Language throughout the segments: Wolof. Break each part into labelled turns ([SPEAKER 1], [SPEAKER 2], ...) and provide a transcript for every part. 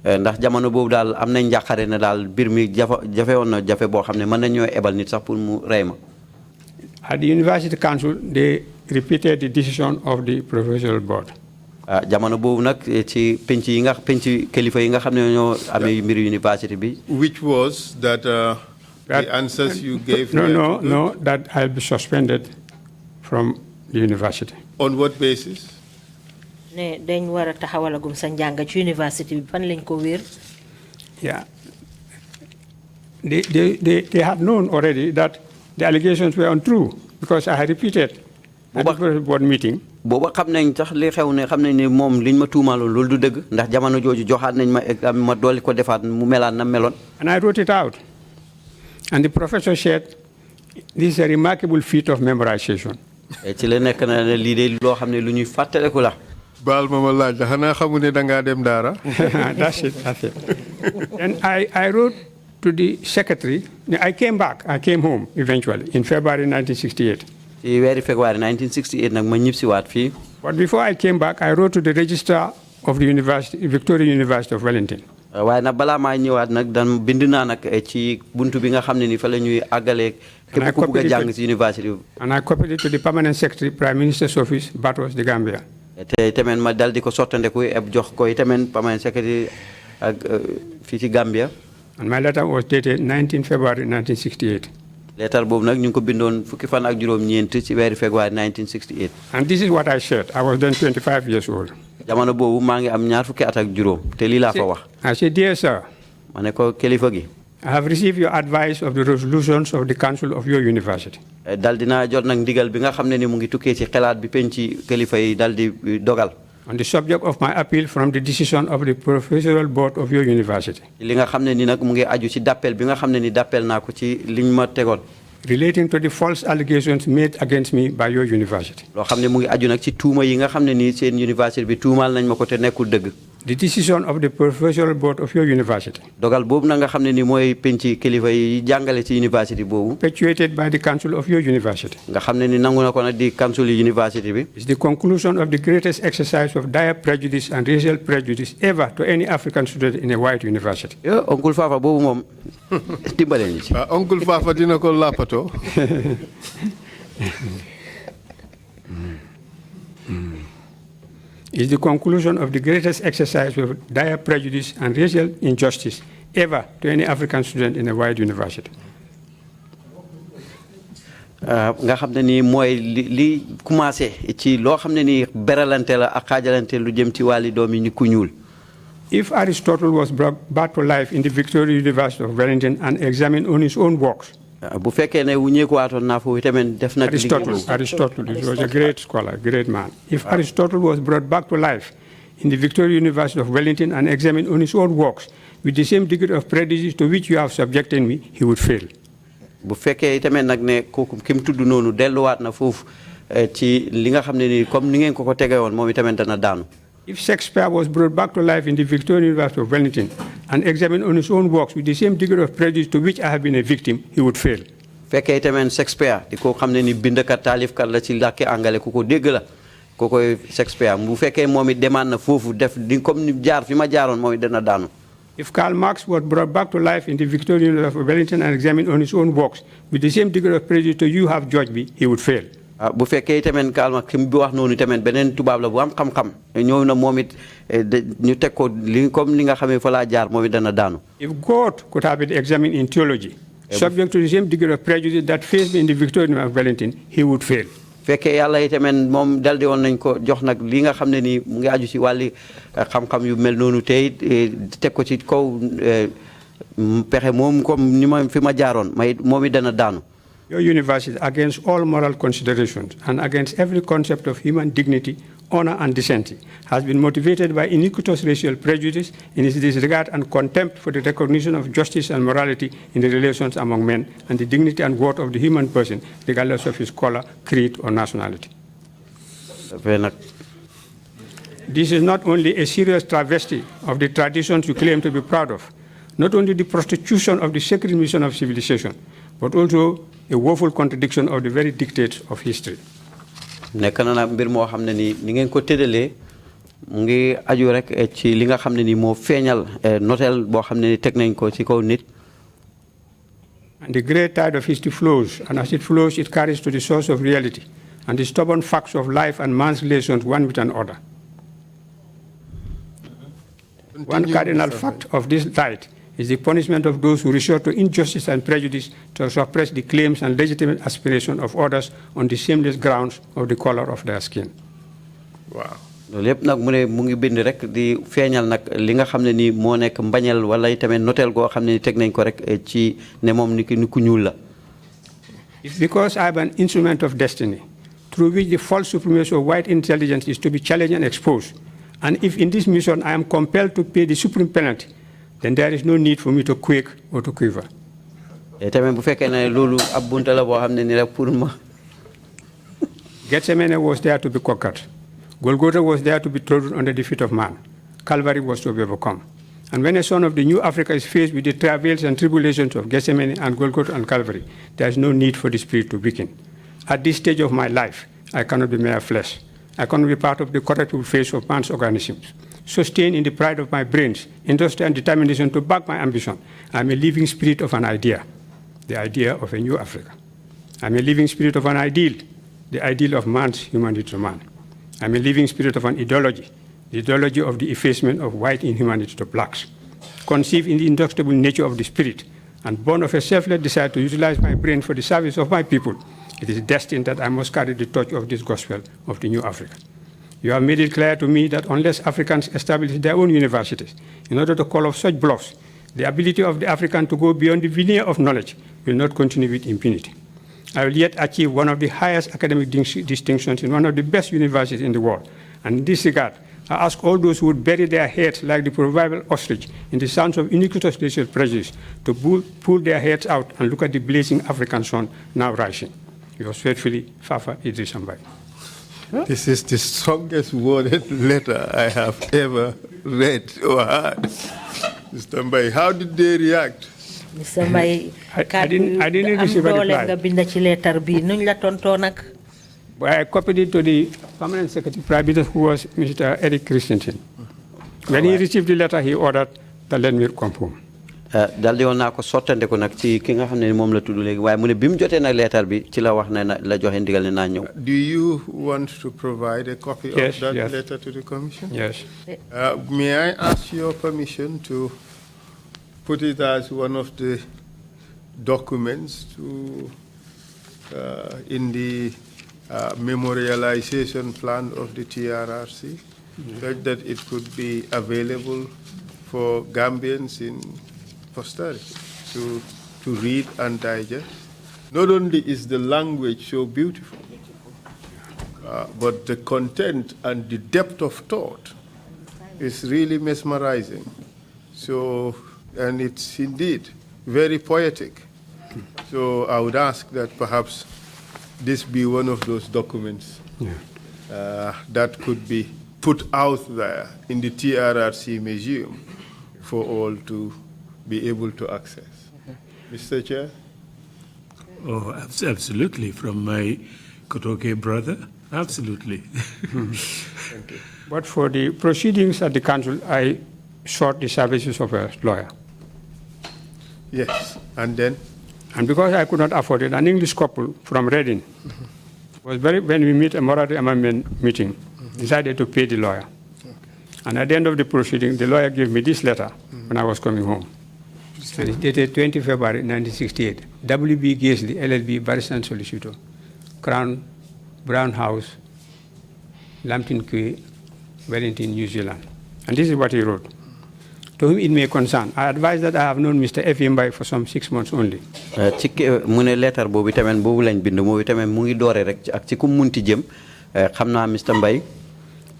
[SPEAKER 1] ndax jamono boobu daal am nañ njàqare ne daal mbir mi jafe woon na jafe boo xam ne mën nañoo ebal nit sax pour mu rey ma.
[SPEAKER 2] At the University Council, they repeated the decision of the professional board.
[SPEAKER 1] Jamono boobu nag ci penc kilifa yi nga xam ne ñoo amee mbiri university bi.
[SPEAKER 3] Which was that the answers you gave?
[SPEAKER 2] No, that I'll be suspended from the university.
[SPEAKER 3] On what basis?
[SPEAKER 4] Ne dañ wara taxawalagum sa njàng ci university bi fan lañ ko wér.
[SPEAKER 2] Yeah. They had known already that the allegations were untrue because I had repeated at the board meeting.
[SPEAKER 1] Booba xam nañ sax li xew ne xam nañ ne moom liñ ma tuumaaloon loolu du dëgg ndax jamono jooju joxaat nañ ma dolli ko defaat mu melaan na meloon.
[SPEAKER 2] And I wrote it out. And the professor said, this is a remarkable feat of memorization.
[SPEAKER 1] Ci la nekk na lii de loo xam ne lu ñuy fàttaliku la.
[SPEAKER 3] Baal ma ma laaj la xanaa xamu ne dangaa dem daara.
[SPEAKER 2] That's it. And I wrote to the secretary. I came home eventually in February 1968.
[SPEAKER 1] Very February 1968 nag ma ñibbisiwaat fii.
[SPEAKER 2] But before I came back, I wrote to the registrar of the university, Victoria University of Wellington.
[SPEAKER 1] Waaye nag balaa maa ñëwaat nag dan bind naa nag ci buntu bi nga xam ne ni fa la ñuy àggalee képp ku bëgg a jàng ci university bi.
[SPEAKER 2] And I copied it to the permanent secretary, Prime Minister's Office, Batos, the Gambia.
[SPEAKER 1] te tamit ma dal di ko sottandeku jox ko tamit permanent secretary ak fii ci Gambia.
[SPEAKER 2] And my letter was dated 19 February 1968.
[SPEAKER 1] Letter boobu nag ñu ngi ko bindoon fukki fan ak juróom-ñeent ci weeru February 1968.
[SPEAKER 2] And this is what I said. I was then 25 years old.
[SPEAKER 1] Jamono boobu maa ngi am ñaar fukki at ak juróom te lii laa fa wax.
[SPEAKER 2] I said, dear sir.
[SPEAKER 1] Ma ne ko kilifa gi.
[SPEAKER 2] I have received your advice of the resolutions of the council of your university.
[SPEAKER 1] Dal dinaa jot nag ndigal bi nga xam ne ni mu ngi tukkee ci xalaat bi penci kilifa yi dal di dogal.
[SPEAKER 2] On the subject of my appeal from the decision of the professional board of your university.
[SPEAKER 1] Li nga xam ne ni nag mu ngi aju ci d'appel bi nga xam ne ni d'appel naa ko ci liñ ma tegoon.
[SPEAKER 2] Relating to the false allegations made against me by your university.
[SPEAKER 1] Loo xam ne mu ngi aju nag ci tuuma yi nga xam ne ni seen university bi tuumaal nañ ma ko te nekkul dëgg.
[SPEAKER 2] The decision of the professional board of your university.
[SPEAKER 1] Dogal boobu na nga xam ne ni mooy penci kilifa yi jàngale ci university boobu.
[SPEAKER 2] Perpetuated by the council of your university.
[SPEAKER 1] Nga xam ne ni nangu na ko nag di council university bi.
[SPEAKER 2] Is the conclusion of the greatest exercise of dire prejudice and racial prejudice ever to any African student in a white university.
[SPEAKER 1] Yo, Uncle Fafa boobu moom dimbale ñu ci.
[SPEAKER 3] Uncle Fafa dina ko lapato.
[SPEAKER 2] Is the conclusion of the greatest exercise of dire prejudice and racial injustice ever to any African student in a white university.
[SPEAKER 1] Nga xam ne ni mooy li commencé ci loo xam ne ni beralante la ak xaajalante lu jëm ci wàlli doomi ni ku ñuul.
[SPEAKER 2] If Aristotle was brought back to life in the Victoria University of Wellington and examined on his own works.
[SPEAKER 1] Bu fekkee ne wuñeeku waatoon naa foofu tamit def na
[SPEAKER 2] Aristotle was a great scholar, great man. If Aristotle was brought back to life in the Victoria University of Wellington and examined on his own works with the same degree of prejudice to which you have subjected me, he would fail.
[SPEAKER 1] Bu fekkee tamit nag ne kooku ki mu tudd noonu delluwaat na foofu ci li nga xam ne ni comme ni ngeen ko tegee woon moom itamit dana daanu.
[SPEAKER 2] If Shakespeare was brought back to life in the Victoria University of Wellington and examined on his own works with the same degree of prejudice to which I have been a victim, he would fail.
[SPEAKER 1] Fekkee tamit Shakespeare di ko xam ne ni bindkat taalifkat la ci làkki angale ku ko dégg la ko koy Shakespeare bu fekkee moom it demaan na foofu def di comme ni jaar fi ma jaaroon moom it dana daanu.
[SPEAKER 2] If Karl Marx was brought back to life in the Victoria University of Wellington and examined on his own works with the same degree of prejudice to you have judged me, he would fail.
[SPEAKER 1] Bu fekkee tamit Karl Marx ki bi wax noonu tamit beneen tubaab la bu am xam-xam ñëw na moom it ñu teg ko li comme li nga xamee fa laa jaar moom it dana daanu.
[SPEAKER 2] If God could have been examined in theology, subject to the same degree of prejudice that faced me in the Victoria University of Wellington, he would fail.
[SPEAKER 1] Fekkee yàlla itamit moom daldi woon nañ ko jox nag li nga xam ne ni mu ngi aju ci wàlli xam-xam yu mel noonu tey teg ko ci kaw pexe moom comme ni ma fi ma jaaroon may moom it dana daanu.
[SPEAKER 2] Your university, against all moral considerations and against every concept of human dignity, honor, and decency, has been motivated by iniquitous racial prejudice in its disregard and contempt for the recognition of justice and morality in the relations among men and the dignity and worth of the human person, regardless of his color, creed, or nationality. This is not only a serious travesty of the traditions you claim to be proud of, not only the prostitution of the sacred mission of civilization, but also a woeful contradiction of the very dictates of history.
[SPEAKER 1] Nekk na nag mbir moo xam ne ni ngeen ko tëddalee mu ngi aju rek ci li nga xam ne ni moo feeñal notel boo xam ne ni teg nañ ko ci kaw nit.
[SPEAKER 2] And the great tide of history flows, and as it flows, it carries to the source of reality and the stubborn facts of life and man's relations one with another. One cardinal fact of this tide is the punishment of those who resort to injustice and prejudice to suppress the claims and legitimate aspirations of others on the shameless grounds of the color of their skin.
[SPEAKER 3] Wow.
[SPEAKER 1] loolu yëpp nag mu ngi bind rek di feeñal nag li nga xam ne ni moo nekk mbañal wala tamit noteel goo xam ne ni teg nañ ko rek ci ne moom ni ku ñuul la.
[SPEAKER 2] It's because I am an instrument of destiny through which the false supremacy of white intelligence is to be challenged and exposed. And if in this mission I am compelled to pay the supreme penalty, then there is no need for me to quake or to quiver.
[SPEAKER 1] tamit bu fekkee ne loolu ab bunta la boo xam ne ni rek pour ma.
[SPEAKER 2] Gethsemane was there to be conquered. Golgotha was there to be trodden under the feet of man. Calvary was to be overcome. And when a son of the new Africa is faced with the travails and tribulations of Gethsemane and Golgotha and Calvary, there is no need for the spirit to weaken. At this stage of my life, I cannot be mere flesh. I cannot be part of the corruptible phase of man's organisms. Sustained in the pride of my brains, industry and determination to back my ambition, I am a living spirit of an idea, the idea of a new Africa. I am a living spirit of an ideal, the ideal of man's humanity to man. I am a living spirit of an ideology, the ideology of the effacement of white inhumanity to blacks. Conceived in the indestructible nature of the spirit and born of a selfless desire to utilize my brain for the service of my people, it is destined that I must carry the torch of this gospel of the new Africa. You have made it clear to me that unless Africans establish their own universities in order to call off such bluffs, the ability of the African to go beyond the veneer of knowledge will not continue with impunity. I will yet achieve one of the highest academic distinctions in one of the best universities in the world. And in this regard, I ask all those who would bury their heads like the proverbial ostrich in the sands of iniquitous racial prejudice to pull their heads out and look at the blazing African sun now rising. Yours faithfully, Fafa Edrissa Mbai.
[SPEAKER 3] This is the strongest worded letter I have ever read or heard. Mr. Mbai, how did they react?
[SPEAKER 4] Mr. Mbai,
[SPEAKER 2] I didn't receive a reply. But I copied it to the permanent secretary private, who was Mr. Eric Christensen. When he received the letter, he ordered to let me come home.
[SPEAKER 1] daldi woon naa ko sottande ko nag ci ki nga xam ne moom la tudd léegi waaye mu ne bi mu jotee nag leetar bi ci la wax ne la joxe ndigal ne naa ñëw.
[SPEAKER 3] Do you want to provide a copy of that letter to the Commission?
[SPEAKER 2] Yes.
[SPEAKER 3] May I ask your permission to put it as one of the documents in the memorialization plan of the TRRC, such that it could be available for Gambians in posterity to read and digest? Not only is the language so beautiful, but the content and the depth of thought is really mesmerizing. So, and it's indeed very poetic. So I would ask that perhaps this be one of those documents that could be put out there in the TRRC Museum for all to be able to access. Mr. Chair?
[SPEAKER 5] Oh, absolutely. From my Kotoke brother, absolutely.
[SPEAKER 3] Thank you.
[SPEAKER 2] But for the proceedings at the council, I sought the services of a lawyer.
[SPEAKER 3] Yes, and then?
[SPEAKER 2] And because I could not afford it, an English couple from Reading when we meet a moral amendment meeting, decided to pay the lawyer. Okay. And at the end of the proceeding, the lawyer gave me this letter when I was coming home. And it's dated 20 February 1968. W.B. Gaisley, LLB, Barrister and Solicitor, Crown, Brown House, Lambton Quay, Wellington, New Zealand. And this is what he wrote. To whom it may concern, I advise that I have known Mr. Fafa Mbai for some 6 months only.
[SPEAKER 1] mu ne letter boobu tamit boobu lañ bind mooy tamit mu ngi doore rek ak ci ku munti jëm xam naa Mr. Mbai.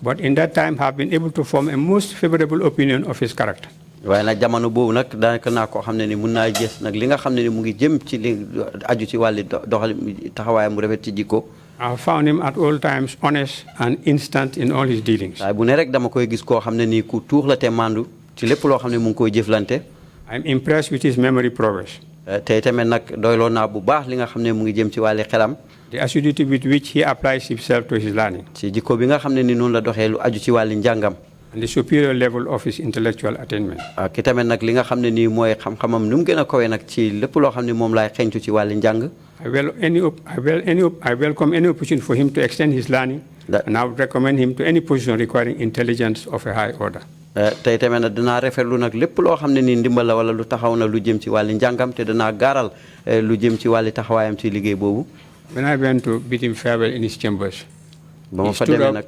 [SPEAKER 2] But in that time, have been able to form a most favorable opinion of his character.
[SPEAKER 1] waaye nag jamono boobu nag daanaka naa koo xam ne ni mun naa gis nag li nga xam ne ni mu ngi jëm ci li aju ci wàlli doxal taxawaayam mu rafet ci jikko.
[SPEAKER 2] I found him at all times honest and instant in all his dealings.
[SPEAKER 1] waaye bu ne rek dama koy gis koo xam ne nii ku tuux la te mandu ci lépp loo xam ne mu ngi koy jëflante.
[SPEAKER 2] I'm impressed with his memory prowess.
[SPEAKER 1] tey tamit nag doyloo naa bu baax li nga xam ne mu ngi jëm ci wàlli xelam.
[SPEAKER 2] The assiduity with which he applies himself to his learning.
[SPEAKER 1] ci jikko bi nga xam ne ni noonu la doxee lu aju ci wàlli njàngam.
[SPEAKER 2] And the superior level of his intellectual attainment.
[SPEAKER 1] ki tamit nag li nga xam ne nii mooy xam-xamam nu mu gën a kawe nag ci lépp loo xam ne moom laay xeñtu ci wàlli njàng.
[SPEAKER 2] I welcome any opportunity for him to extend his learning, and I would recommend him to any position requiring intelligence of a high order.
[SPEAKER 1] tey tamit nag dinaa rafetlu nag lépp loo xam ne nii ndimbal la wala lu taxaw na lu jëm ci wàlli njàngam te dinaa gaaral lu jëm ci wàlli taxawaayam ci liggéey boobu.
[SPEAKER 2] When I went to bid him farewell in his chambers, he stood up,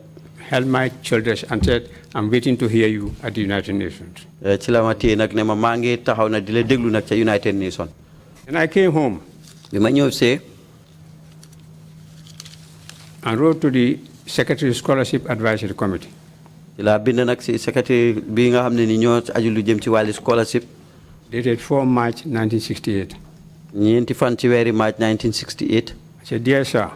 [SPEAKER 2] held my shoulders and said, "I'm waiting to hear you at the United Nations."
[SPEAKER 1] ci la ma téye nag ne ma maa ngi taxaw na di la déglu nag ca United Nations.
[SPEAKER 2] And I came home
[SPEAKER 1] bi ma ñëw see
[SPEAKER 2] and wrote to the Secretary Scholarship Advisory Committee.
[SPEAKER 1] ci laa bind nag si secrétaire bi nga xam ne ni ñoo aju lu jëm ci wàlli scholarship.
[SPEAKER 2] Dated 4 March 1968.
[SPEAKER 1] ñeenti fan ci weeri March 1968.
[SPEAKER 2] I said, "Dear sir,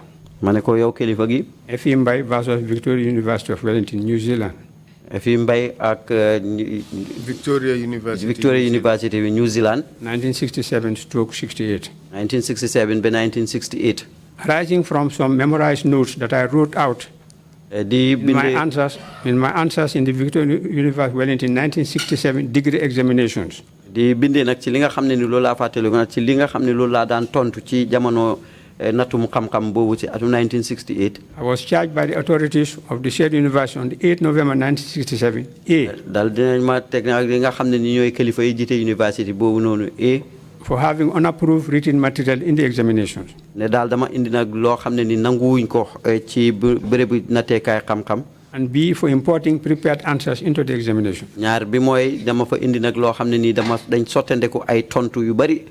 [SPEAKER 1] ma ne ko yow kilifa gi.
[SPEAKER 2] Fafa Mbai versus Victoria University of Wellington, New Zealand.
[SPEAKER 1] Fafa Mbai ak
[SPEAKER 3] Victoria University
[SPEAKER 1] bi New Zealand.
[SPEAKER 2] 1967/68.
[SPEAKER 1] 1967 ba 1968.
[SPEAKER 2] Arising from some memorized notes that I wrote out in my answers in the Victoria University of Wellington 1967 degree examinations.
[SPEAKER 1] di bindee nag ci li nga xam ne ni loolu laa fàttaliku nag ci li nga xam ne loolu laa daan tontu ci jamono natum xam-xam boobu ci atum 1968.
[SPEAKER 2] I was charged by the authorities of the said university on the 8th November 1967.
[SPEAKER 1] dal dinañ ma teg nag li nga xam ne ni ñooy kilifa yi jiite university boobu noonu
[SPEAKER 2] for having unapproved written material in the examinations.
[SPEAKER 1] ne daal dama indi nag loo xam ne ni nanguwuñ ko ci bérébu natteekaay xam-xam.
[SPEAKER 2] And B, for importing prepared answers into the examination.
[SPEAKER 1] ñaar bi mooy dama fa indi nag loo xam ne nii dañ sottandeku ay tontu yu bari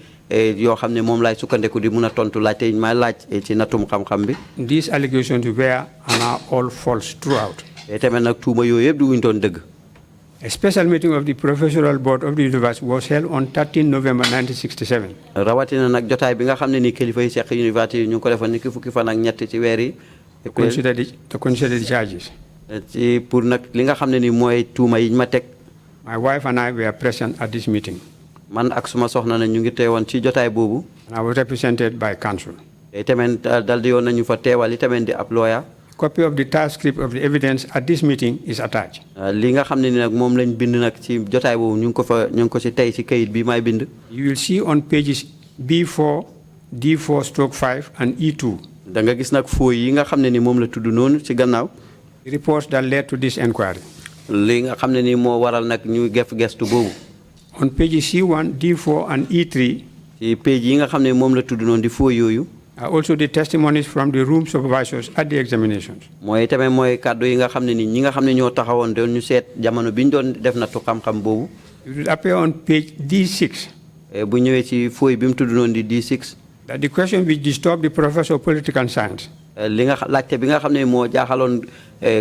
[SPEAKER 1] yoo xam ne moom laay sukkandeku di mun a tontu laaj te ma laaj ci natum xam-xam bi.
[SPEAKER 2] These allegations were and are all false throughout.
[SPEAKER 1] tamit nag tuuma yooyu yëpp du wuñ doon dëgg.
[SPEAKER 2] A special meeting of the professional board of the university was held on 13 November 1967.
[SPEAKER 1] rawatina nag jotaay bi nga xam ne nii kilifa yi seq université yi ñu ngi ko defoon ni ki fukki fan ak ñett ci weer yi.
[SPEAKER 2] To consider the charges.
[SPEAKER 1] ci pour nag li nga xam ne ni mooy tuuma yi ma teg.
[SPEAKER 2] My wife and I were present at this meeting.
[SPEAKER 1] man ak suma soxna na ñu ngi teewoon ci jotaay boobu.
[SPEAKER 2] And I was represented by counsel.
[SPEAKER 1] tamit dal di yoon nañu fa teewal tamit di ab lawyer.
[SPEAKER 2] Copy of the transcript of the evidence at this meeting is attached.
[SPEAKER 1] li nga xam ne ni nag moom lañ bind nag ci jotaay boobu ñu ngi ko ci tey ci kayit bi may bind.
[SPEAKER 2] You will see on pages B4, D4/5 and E2.
[SPEAKER 1] da nga gis nag fooy yi nga xam ne ni moom la tudd noonu ci gannaaw.
[SPEAKER 2] The reports that led to this inquiry.
[SPEAKER 1] li nga xam ne ni moo waral nag ñu gestu boobu.
[SPEAKER 2] On pages C1, D4 and E3.
[SPEAKER 1] ci page yi nga xam ne moom la tudd noonu di fooy yooyu.
[SPEAKER 2] Also the testimonies from the room supervisors at the examinations.
[SPEAKER 1] mooy tamit mooy kàddu yi nga xam ne ni ñi nga xam ne ñoo taxawoon doon ñu seet jamono bi ñu doon def nattu xam-xam boobu.
[SPEAKER 2] It will appear on page D6.
[SPEAKER 1] bu ñëwee ci fooy bi mu tudd noonu di D6.
[SPEAKER 2] That the question which disturbed the professor of political science.
[SPEAKER 1] li nga laajte bi nga xam ne moo jaaxaloon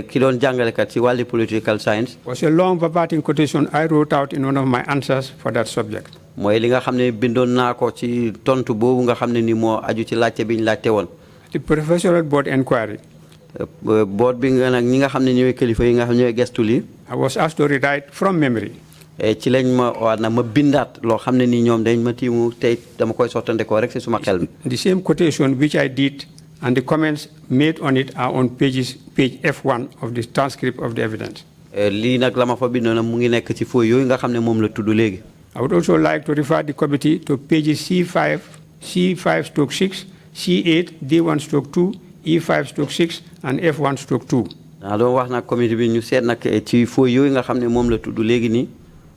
[SPEAKER 1] ki doon jàngalekat ci wàllu political science.
[SPEAKER 2] Was a long verbatim quotation I wrote out in one of my answers for that subject.
[SPEAKER 1] mooy li nga xam ne bindoon naa ko ci tontu boobu nga xam ne ni moo aju ci laajte bi ñu laajte woon.
[SPEAKER 2] The professional board inquiry.
[SPEAKER 1] board bi nga nag ñi nga xam ne ñooy kilifa yi nga xam ñooy gestu lii.
[SPEAKER 2] I was asked to rewrite from memory.
[SPEAKER 1] ci lañ ma wax na ma bindaat loo xam ne nii ñoom dañ ma tiimu tey dama koy sottandekoo rek ci suma xel bi.
[SPEAKER 2] The same quotation which I did and the comments made on it are on page F1 of the transcript of the evidence.
[SPEAKER 1] lii nag la ma fa bindoon mu ngi nekk ci fooy yooyu nga xam ne moom la tudd léegi.
[SPEAKER 2] I would also like to refer the committee to pages C5/6, C8, D1/2, E5/6, and F1/2.
[SPEAKER 1] naa doon wax nag comité bi ñu seet nag ci fooy yooyu nga xam ne moom la tudd léegi nii.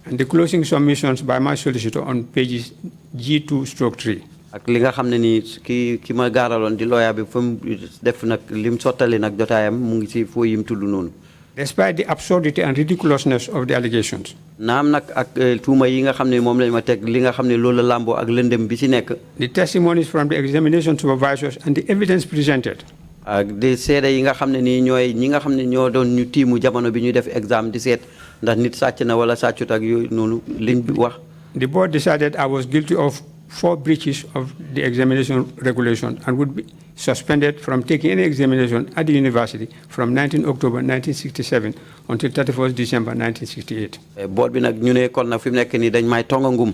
[SPEAKER 2] And the closing submissions by my solicitor on pages G2/3.
[SPEAKER 1] ak li nga xam ne nii ki ma gaaraloon di lawyer bi fa mu def nag lim sottali nag jotaayam mu ngi ci fooy yim tudd noonu.
[SPEAKER 2] Despite the absurdity and ridiculousness of the allegations.
[SPEAKER 1] naam nag ak tuuma yi nga xam ne moom lañ ma teg li nga xam ne loolu la làmboo ak lëndëm bi ci nekk.
[SPEAKER 2] The testimonies from the examination supervisors and the evidence presented.
[SPEAKER 1] ak di seede yi nga xam ne nii ñooy ñi nga xam ne ñoo doon ñu tiimu jamono bi ñuy def examen di seet ndax nit sàcc na wala sàccut ak yooyu noonu liñ wax.
[SPEAKER 2] The board decided I was guilty of 4 breaches of the examination regulation and would be suspended from taking any examination at the university from 19 October 1967 until 31st December 1968.
[SPEAKER 1] board bi nag ñu ne kon nag fi mu nekk nii dañ may tongangum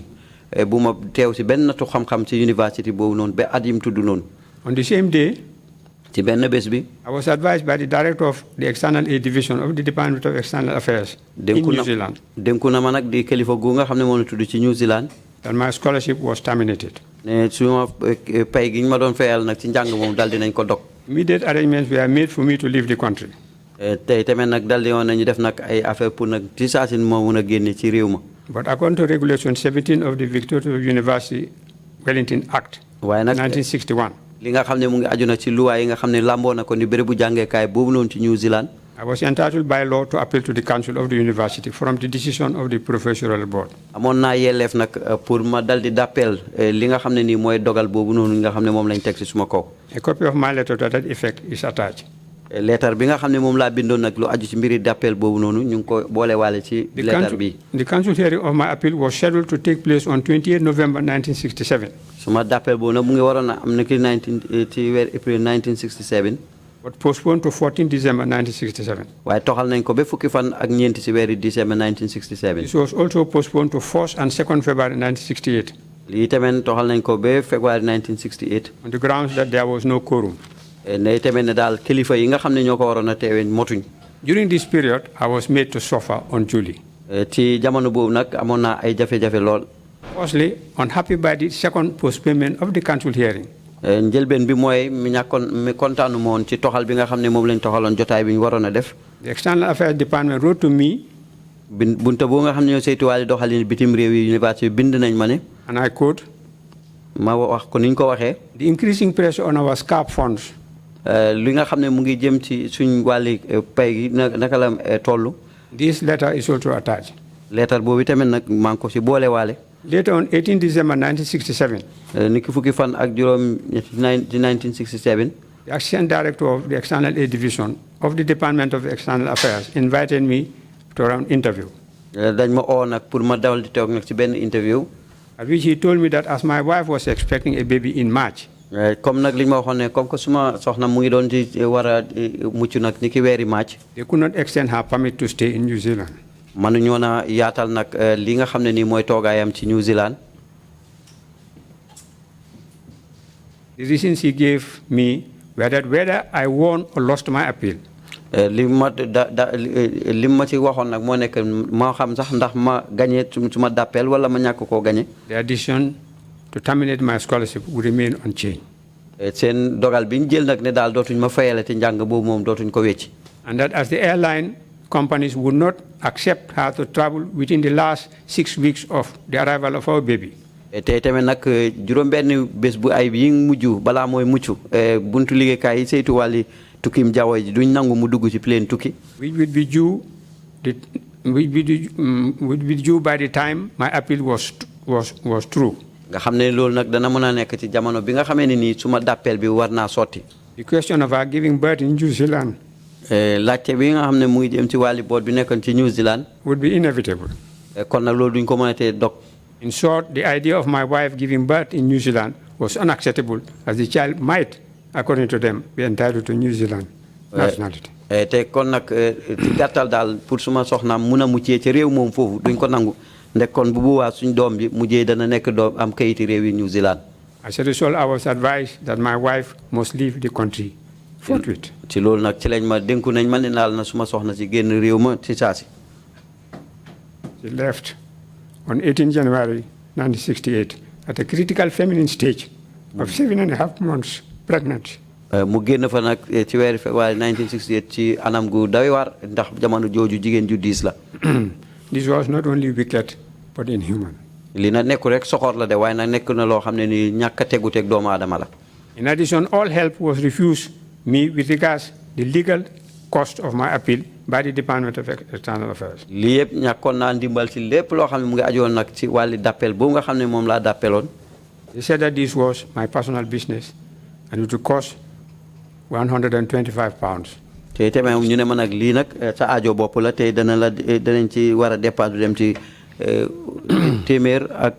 [SPEAKER 1] bu ma teew si benn natu xam-xam ci university boobu noonu ba at yim tudd noonu.
[SPEAKER 2] On the same day,
[SPEAKER 1] ci benn bés bi.
[SPEAKER 2] I was advised by the director of the External Aid Division of the Department of External Affairs in New Zealand.
[SPEAKER 1] dénku na ma nag di kilifa gu nga xam ne moom la tudd ci New Zealand.
[SPEAKER 2] That my scholarship was terminated.
[SPEAKER 1] ne suma pay gi ñu ma doon fayal nag ci njàng moom dal dinañ ko dog.
[SPEAKER 2] Immediate arrangements were made for me to leave the country.
[SPEAKER 1] tey tamit nag dal di woon nañu def nag ay affaire pour nag ci saa si moo mun a génne ci réew ma.
[SPEAKER 2] But according to Regulation 17 of the Victoria University Wellington Act,
[SPEAKER 1] waaye nag
[SPEAKER 2] 1961,
[SPEAKER 1] li nga xam ne mu ngi aju nag ci luwaay yi nga xam ne lamboo na ko ni bérébu jàngeekaay boobu noonu ci New Zealand.
[SPEAKER 2] I was entitled by law to appeal to the Council of the University from the decision of the Professional Board.
[SPEAKER 1] amoon naa yelleef nag pour ma dal di d'appel li nga xam ne nii mooy dogal boobu noonu nga xam ne moom lañ teg ci suma kaw.
[SPEAKER 2] A copy of my letter to that effect is attached.
[SPEAKER 1] lettre bi nga xam ne moom laa bindoon nag lu aju ci mbiri d'appel boobu noonu ñu ngi ko boolewaale ci lettre bi.
[SPEAKER 2] The council hearing of my appeal was scheduled to take place on 28 November 1967.
[SPEAKER 1] suma d'appel boobu nag mu ngi waroon a am na ki ci weer April 1967.
[SPEAKER 2] but postponed to 14 December 1967.
[SPEAKER 1] waaye toxal nañ ko ba fukki fan ak ñeenti ci weeri December 1967.
[SPEAKER 2] This was also postponed to 1st and 2nd February 1968.
[SPEAKER 1] lii tamit toxal nañ ko ba February 1968.
[SPEAKER 2] on the grounds that there was no quorum.
[SPEAKER 1] ne tamit ne daal kilifa yi nga xam ne ñoo ko waroon a teewee motuñ.
[SPEAKER 2] During this period, I was made to suffer unduly.
[SPEAKER 1] ci jamono boobu nag amoon naa ay jafe-jafe lool.
[SPEAKER 2] Firstly, unhappy by the second postponement of the council hearing.
[SPEAKER 1] njëlbeen bi mooy mi kontaanu ma woon ci toxal bi nga xam ne moom lañ toxaloon jotaay bi ñu waroon a def.
[SPEAKER 2] The External Affairs Department wrote to me.
[SPEAKER 1] bunta boo nga xam ne ñoo saytuwaale doxalin bitim réew yi université bind nañ ma ne.
[SPEAKER 2] And I quote.
[SPEAKER 1] ma wax ko ni ñu ko waxee.
[SPEAKER 2] The increasing pressure on our SCAP funds.
[SPEAKER 1] li nga xam ne mu ngi jëm ci suñ wàlli pay gi naka la toll.
[SPEAKER 2] This letter is also attached.
[SPEAKER 1] lettre boobu tamit nag maa ngi ko si boole waale.
[SPEAKER 2] Later on 18 December 1967.
[SPEAKER 1] ni ki fukki fan ak juróom ci 1967.
[SPEAKER 2] The Assistant Director of the External Aid Division of the Department of External Affairs invited me to an interview.
[SPEAKER 1] dañ ma oo nag pour ma dawal di toog nag ci benn interview.
[SPEAKER 2] At which he told me that as my wife was expecting a baby in March.
[SPEAKER 1] comme nag li ma waxoon ne comme que suma soxna mu ngi doon di war a mucc nag ni ki weeri March.
[SPEAKER 2] They could not extend her permit to stay in New Zealand.
[SPEAKER 1] mënuñoo na yaatal nag li nga xam ne nii mooy toogaayam ci New Zealand.
[SPEAKER 2] The reasons he gave me were that whether I won or lost my appeal.
[SPEAKER 1] li ma ci waxoon nag moo nekk maa xam sax ndax ma gagné suma d'appel wala ma ñàkk koo gagné.
[SPEAKER 2] The decision to terminate my scholarship would remain unchanged.
[SPEAKER 1] seen dogal bi ñu jël nag ne daal dootuñ ma fayale te njàng boobu moom dootuñ ko wecci.
[SPEAKER 2] And that as the airline companies would not accept her to travel within the last 6 weeks of the arrival of our baby.
[SPEAKER 1] tey tamit nag juróom-benn bés bu ay bi mujj balaa mooy mucc buntu liggéeykaay yi saytu wàlli tukkim jaww ji duñ nangu mu dugg ci plane tukki.
[SPEAKER 2] Which would be due by the time my appeal was true.
[SPEAKER 1] nga xam ne loolu nag dana mën a nekk ci jamono bi nga xamee ne nii suma d'appel bi war naa sotti.
[SPEAKER 2] The question of our giving birth in New Zealand.
[SPEAKER 1] laajte bi nga xam ne mu ngi jëm ci wàlli boot bi nekkoon ci New Zealand.
[SPEAKER 2] Would be inevitable.
[SPEAKER 1] kon nag loolu duñ ko mën a tee dog.
[SPEAKER 2] In short, the idea of my wife giving birth in New Zealand was unacceptable, as the child might, according to them, be entitled to New Zealand nationality.
[SPEAKER 1] te kon nag ci gàttal daal pour suma soxnaam mun a muccee ci réew moom foofu duñ ko nangu ndek kon bu boobaa suñ doom bi mujjee dana nekk doom am kayiti réew yi New Zealand.
[SPEAKER 2] As a result, I was advised that my wife must leave the country forthwith.
[SPEAKER 1] ci loolu nag ci lañ ma dénku nañ ma ne naal na suma soxna si génn réew ma ci saasi.
[SPEAKER 2] She left on 18 January 1968 at a critical feminine stage of 7.5 months pregnant.
[SPEAKER 1] mu génn fa nag ci weeri février 1968 ci anam gu dawe waar ndax jamono jooju jigéen ju diis la.
[SPEAKER 2] This was not only wicked but inhuman.
[SPEAKER 1] li na nekku rek soxor la de waaye nag nekk na loo xam ne ni ñàkk a tegu teg doomu aadama la.
[SPEAKER 2] In addition, all help was refused me with regards the legal cost of my appeal by the Department of External Affairs.
[SPEAKER 1] lii yëpp ñàkkoon naa ndimbal ci lépp loo xam ne mu ngi ajoon nag ci wàlli d'appel boobu nga xam ne moom laa d'appeloon.
[SPEAKER 2] They said that this was my personal business and it would cost £125.
[SPEAKER 1] te tamit ñu ne ma nag lii nag sa aajo bopp la te danañ ci war a dépense du dem ci téeméer ak.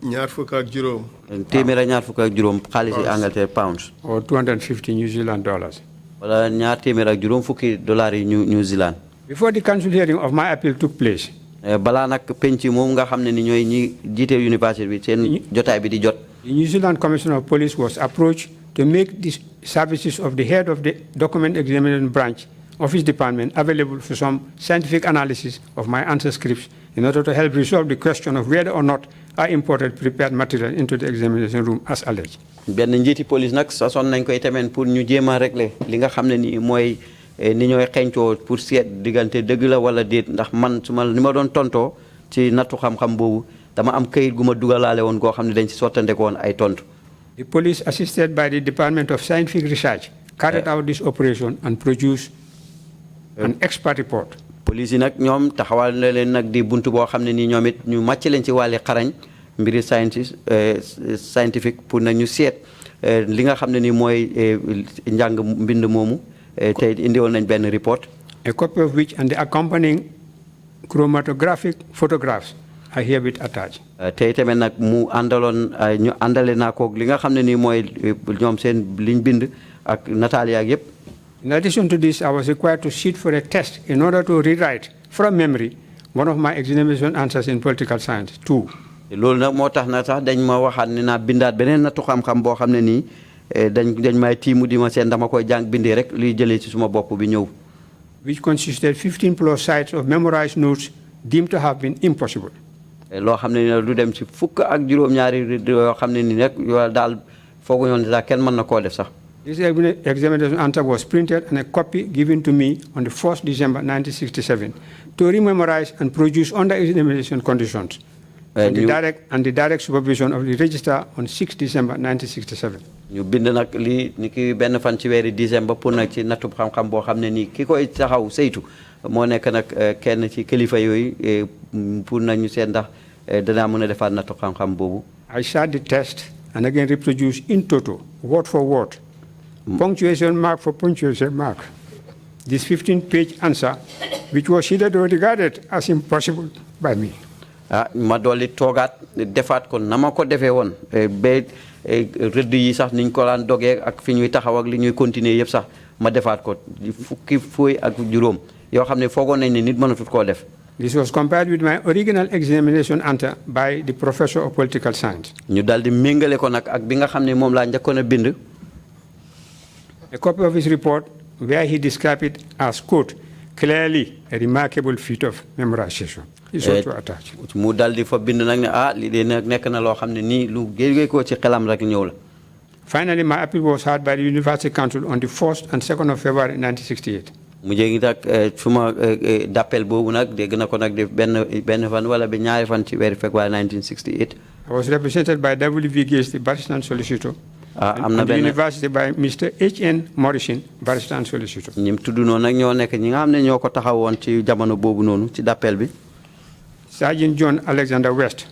[SPEAKER 3] ñaar fukk ak juróom.
[SPEAKER 1] téeméer ak ñaar fukk ak juróom xaalisi Angleterre pounds.
[SPEAKER 2] Or 250 New Zealand dollars.
[SPEAKER 1] wala ñaar téeméer ak juróom fukki dollars yi New Zealand.
[SPEAKER 2] Before the council hearing of my appeal took place.
[SPEAKER 1] balaa nag penc moom nga xam ne ni ñooy ñi jiite université bi seen jotaay bi di jot.
[SPEAKER 2] The New Zealand Commissioner of Police was approached to make the services of the head of the document examination branch of his department available for some scientific analysis of my answer scripts in order to help resolve the question of whether or not I imported prepared material into the examination room as alleged.
[SPEAKER 1] benn njiiti police nag sasoon nañ koy tamit pour ñu jéem a régler li nga xam ne ni mooy ni ñooy xencoo pour seet diggante dëgg la wala déet ndax man su ma ni ma doon tontoo ci nattu xam-xam boobu dama am kayit gu ma dugalaale woon goo xam ne dañ ci sottandeko woon ay tontu.
[SPEAKER 2] The police, assisted by the Department of Scientific Research, carried out this operation and produced an expert report.
[SPEAKER 1] Police yi nag ñoom taxawal na leen nag di buntu boo xam ne nii ñoom it ñu màcc leen ci wàlli xarañ mbiri scientifique pour na ñu seet li nga xam ne nii mooy njàng mbind moomu tey indiwoon nañ benn report.
[SPEAKER 2] A copy of which and the accompanying chromatographic photographs are herewith attached.
[SPEAKER 1] tey tamit nag mu àndaloon ñu àndale naa koog li nga xam ne nii mooy ñoom seen liñ bind ak nataal yaak yëpp.
[SPEAKER 2] In addition to this, I was required to sit for a test in order to rewrite from memory one of my examination answers in political science, too.
[SPEAKER 1] loolu nag moo tax na sax dañ ma waxaat ne naa bindaat beneen nattu xam-xam boo xam ne nii dañ may tiimu di ma seen dama koy jàng bindee rek luy jëlee ci suma bopp bi ñëw.
[SPEAKER 2] Which consisted 15 plus sites of memorized notes deemed to have been impossible.
[SPEAKER 1] loo xam ne ni lu dem ci fukk ak juróom-ñaari yoo xam ne ni rek yoo daal foogu ñoon sax kenn mën na koo def sax.
[SPEAKER 2] This examination answer was printed and a copy given to me on the 1st December 1967 to rememorize and produce under examination conditions and the direct supervision of the registrar on 6 December 1967.
[SPEAKER 1] ñu bind nag lii ni ki benn fan ci weeri décembre pour nag ci nattu xam-xam boo xam ne nii ki koy taxaw saytu moo nekk nag kenn ci kilifa yooyu pour nag ñu seet ndax danaa mën a defaat nattu xam-xam boobu.
[SPEAKER 2] I sat the test and again reproduced in toto, word for word, punctuation mark for punctuation mark, this 15-page answer, which was hitherto regarded as impossible by me.
[SPEAKER 1] ma dolli toogaat defaat ko na ma ko defee woon ba rëdd yi sax niñ ko daan dogee ak fi ñuy taxaw ak li ñuy continuer yëpp sax ma defaat ko fukki fooy ak juróom yoo xam ne foogoon nañ ne nit mënatut koo def.
[SPEAKER 2] This was compared with my original examination answer by the professor of political science.
[SPEAKER 1] ñu daal di méngale ko nag ak bi nga xam ne moom laa njëkkoon a bind.
[SPEAKER 2] A copy of his report where he described it as, quote, clearly a remarkable feat of memorization is also attached.
[SPEAKER 1] mu daal di fa bind nag ne lii de nag nekk na loo xam ne nii lu géej ko ci xelam rek ñëw la.
[SPEAKER 2] Finally, my appeal was heard by the University Council on the 1st and 2nd of February 1968.
[SPEAKER 1] mu jéegi nag suma d'appel boobu nag dégg na ko nag def benn fan wala ba ñaari fan ci weeri février 1968.
[SPEAKER 2] I was represented by W.V. Gates, the barrister and solicitor, and the university by Mr. H.N. Morrison, barrister and solicitor.
[SPEAKER 1] ñim tudd noonu nag ñoo nekk ñi nga xam ne ñoo ko taxawoon ci jamono boobu noonu ci d'appel bi.
[SPEAKER 2] Sergeant John Alexander West.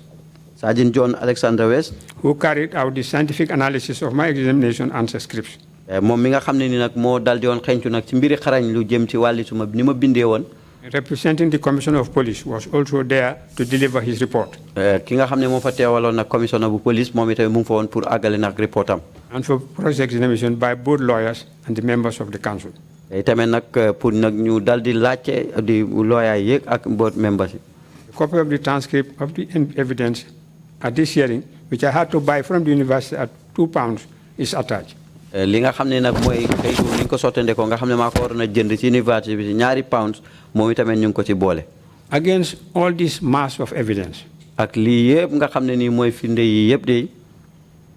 [SPEAKER 1] Sergeant John Alexander West.
[SPEAKER 2] Who carried out the scientific analysis of my examination answer scripts.
[SPEAKER 1] moom mi nga xam ne ni nag moo dal di woon xencu nag ci mbiri xarañ lu jëm ci wàlli suma ni ma bindee woon.
[SPEAKER 2] Representing the Commissioner of Police was also there to deliver his report.
[SPEAKER 1] ki nga xam ne moo fa teewaloon nag commissioner bu police moom itamit mu ngi fa woon pour àggale nag report am.
[SPEAKER 2] And for cross-examination by both lawyers and the members of the council.
[SPEAKER 1] tamit nag pour nag ñu dal di laajte di lawyer yéeg ak both members yi.
[SPEAKER 2] A copy of the transcript of the evidence at this hearing, which I had to buy from the university at £2, is attached.
[SPEAKER 1] li nga xam ne nag mooy kayitu ni ñu ko sottandekoo nga xam ne maa ko waroon a jënd ci université bi ci £2 moom itamit ñu ngi ko ci boole.
[SPEAKER 2] Against all this mass of evidence.
[SPEAKER 1] ak lii yëpp nga xam ne nii mooy firnde yi yëpp de.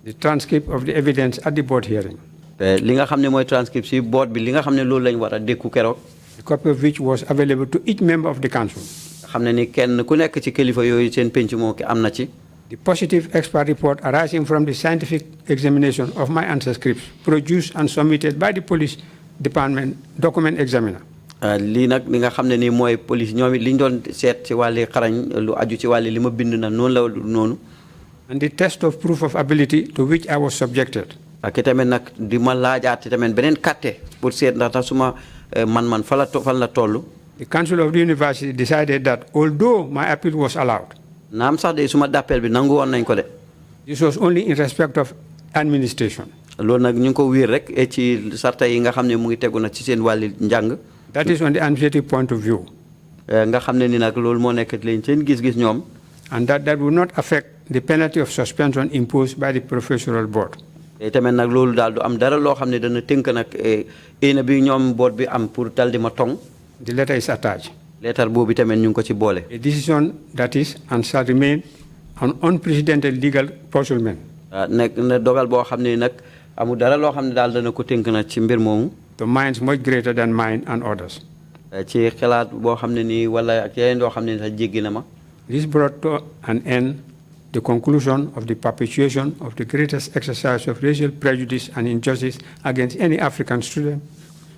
[SPEAKER 2] The transcript of the evidence at the board hearing.
[SPEAKER 1] li nga xam ne mooy transcript si board bi li nga xam ne loolu lañ war a dékku keroog.
[SPEAKER 2] A copy of which was available to each member of the council.
[SPEAKER 1] xam ne ni kenn ku nekk ci kilifa yooyu seen penc moo ki am na ci.
[SPEAKER 2] The positive expert report arising from the scientific examination of my answer scripts produced and submitted by the police department document examiner.
[SPEAKER 1] lii nag li nga xam ne nii mooy police ñoom it li ñu doon seet ci wàlli xarañ lu aju ci wàlli li ma bind na noonu la noonu.
[SPEAKER 2] And the test of proof of ability to which I was subjected.
[SPEAKER 1] ak tamit nag di ma laajaat tamit beneen kàtte pour seet ndax tax suma man fan la toll.
[SPEAKER 2] The council of the university decided that although my appeal was allowed.
[SPEAKER 1] naam sax de suma d'appel bi nangu woon nañ ko de.
[SPEAKER 2] This was only in respect of administration.
[SPEAKER 1] loolu nag ñu ngi ko wiir rek ci sarta yi nga xam ne mu ngi tegu na ci seen wàlli njàng.
[SPEAKER 2] That is on the administrative point of view.
[SPEAKER 1] nga xam ne ni nag loolu moo nekk leen seen gis-gis ñoom.
[SPEAKER 2] And that will not affect the penalty of suspension imposed by the professional board.
[SPEAKER 1] tamit nag loolu daal du am dara loo xam ne dana tënk nag ina bi ñoom board bi am pour dal di ma tong.
[SPEAKER 2] The letter is attached.
[SPEAKER 1] Letter boobu tamit ñu ngi ko ci boole.
[SPEAKER 2] A decision that is and shall remain an unprecedented legal puzzlement.
[SPEAKER 1] nekk na dogal boo xam ne nag amul dara loo xam ne daal dana ko tënk nag ci mbir moomu.
[SPEAKER 2] To minds much greater than mine and others.
[SPEAKER 1] ci xalaat boo xam ne nii wala ak yeneen yoo xam ne sax jéggi na ma.
[SPEAKER 2] This brought to an end the conclusion of the perpetuation of the greatest exercise of racial prejudice and injustice against any African student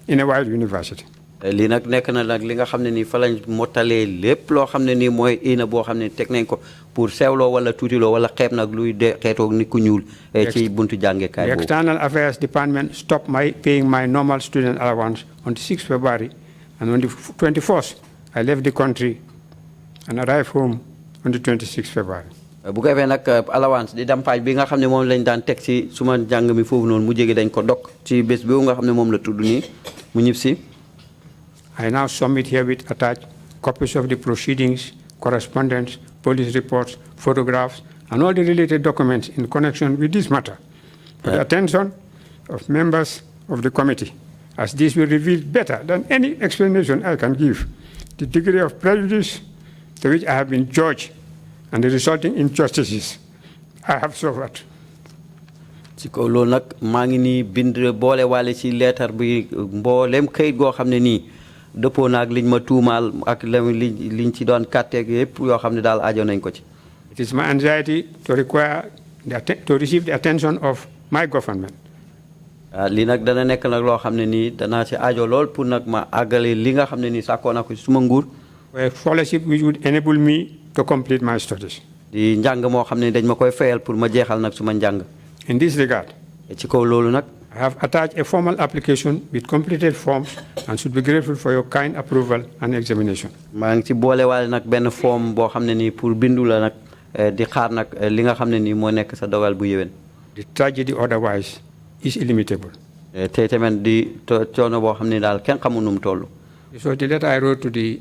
[SPEAKER 2] in a white university.
[SPEAKER 1] lii nag nekk na nag li nga xam ne nii fa lañ mottalee lépp loo xam ne nii mooy ina boo xam ne teg nañ ko pour seewloo wala tuutiloo wala xeeb nag luy de xeetoog nit ku ñuul ci buntu jàngekaay boobu.
[SPEAKER 2] The External Affairs Department stopped paying my normal student allowance on the 6th February, and on the 24th, I left the country and arrived home on the 26th February.
[SPEAKER 1] bu ko defee nag allowance di dampaaj bi nga xam ne moom lañ daan teg ci suma jàng mi foofu noonu mu jege dañ ko dog ci bés boobu nga xam ne moom la tudd nii mu ñib si.
[SPEAKER 2] I now submit herewith attached copies of the proceedings, correspondence, police reports, photographs, and all the related documents in connection with this matter for the attention of members of the committee, as this will reveal better than any explanation I can give the degree of prejudice to which I have been judged and the resulting injustices I have suffered.
[SPEAKER 1] ci kaw loolu nag maa ngi nii bind boole waale ci leetar bi mboolem kayit goo xam ne nii dëppoo naag liñ ma tuumaal ak liñ ci doon kàtteeg yëpp yoo xam ne daal aajo nañ ko ci.
[SPEAKER 2] It is my anxiety to receive the attention of my government.
[SPEAKER 1] lii nag dana nekk nag loo xam ne nii danaa ci aajo lool pour nag ma àggale li nga xam ne nii sàkkoo na ko ci suma nguur.
[SPEAKER 2] A scholarship which would enable me to complete my studies.
[SPEAKER 1] di njàng moo xam ne dañ ma koy fayal pour ma jeexal nag suma njàng.
[SPEAKER 2] In this regard,
[SPEAKER 1] ci kaw loolu nag.
[SPEAKER 2] I have attached a formal application with completed forms and should be grateful for your kind approval and examination.
[SPEAKER 1] maa ngi ci boole waale nag benn forme boo xam ne nii pour bindu la nag di xaar nag li nga xam ne nii moo nekk sa dogal bu yéwén.
[SPEAKER 2] The tragedy otherwise is illimitable.
[SPEAKER 1] te tamit di coono boo xam ne daal kenn xamul nu mu toll.
[SPEAKER 2] So the letter I wrote to the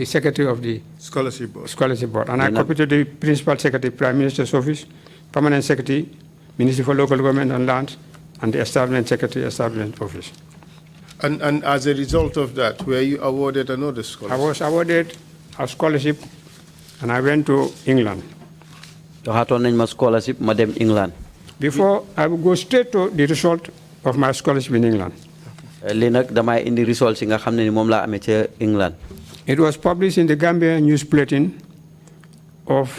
[SPEAKER 2] secretary of the
[SPEAKER 3] Scholarship Board.
[SPEAKER 2] And I copied to the principal secretary, Prime Minister's office, permanent secretary, Ministry for Local Government and Lands, and the establishment secretary, establishment office.
[SPEAKER 3] And as a result of that, were you awarded another scholarship?
[SPEAKER 2] I was awarded a scholarship, and I went to England.
[SPEAKER 1] joxaatoon nañ ma scholarship ma dem England.
[SPEAKER 2] Before, I would go straight to the result of my scholarship in England.
[SPEAKER 1] lii nag damay indi results yi nga xam ne ni moom laa amee ca England.
[SPEAKER 2] It was published in the Gambia News Bulletin of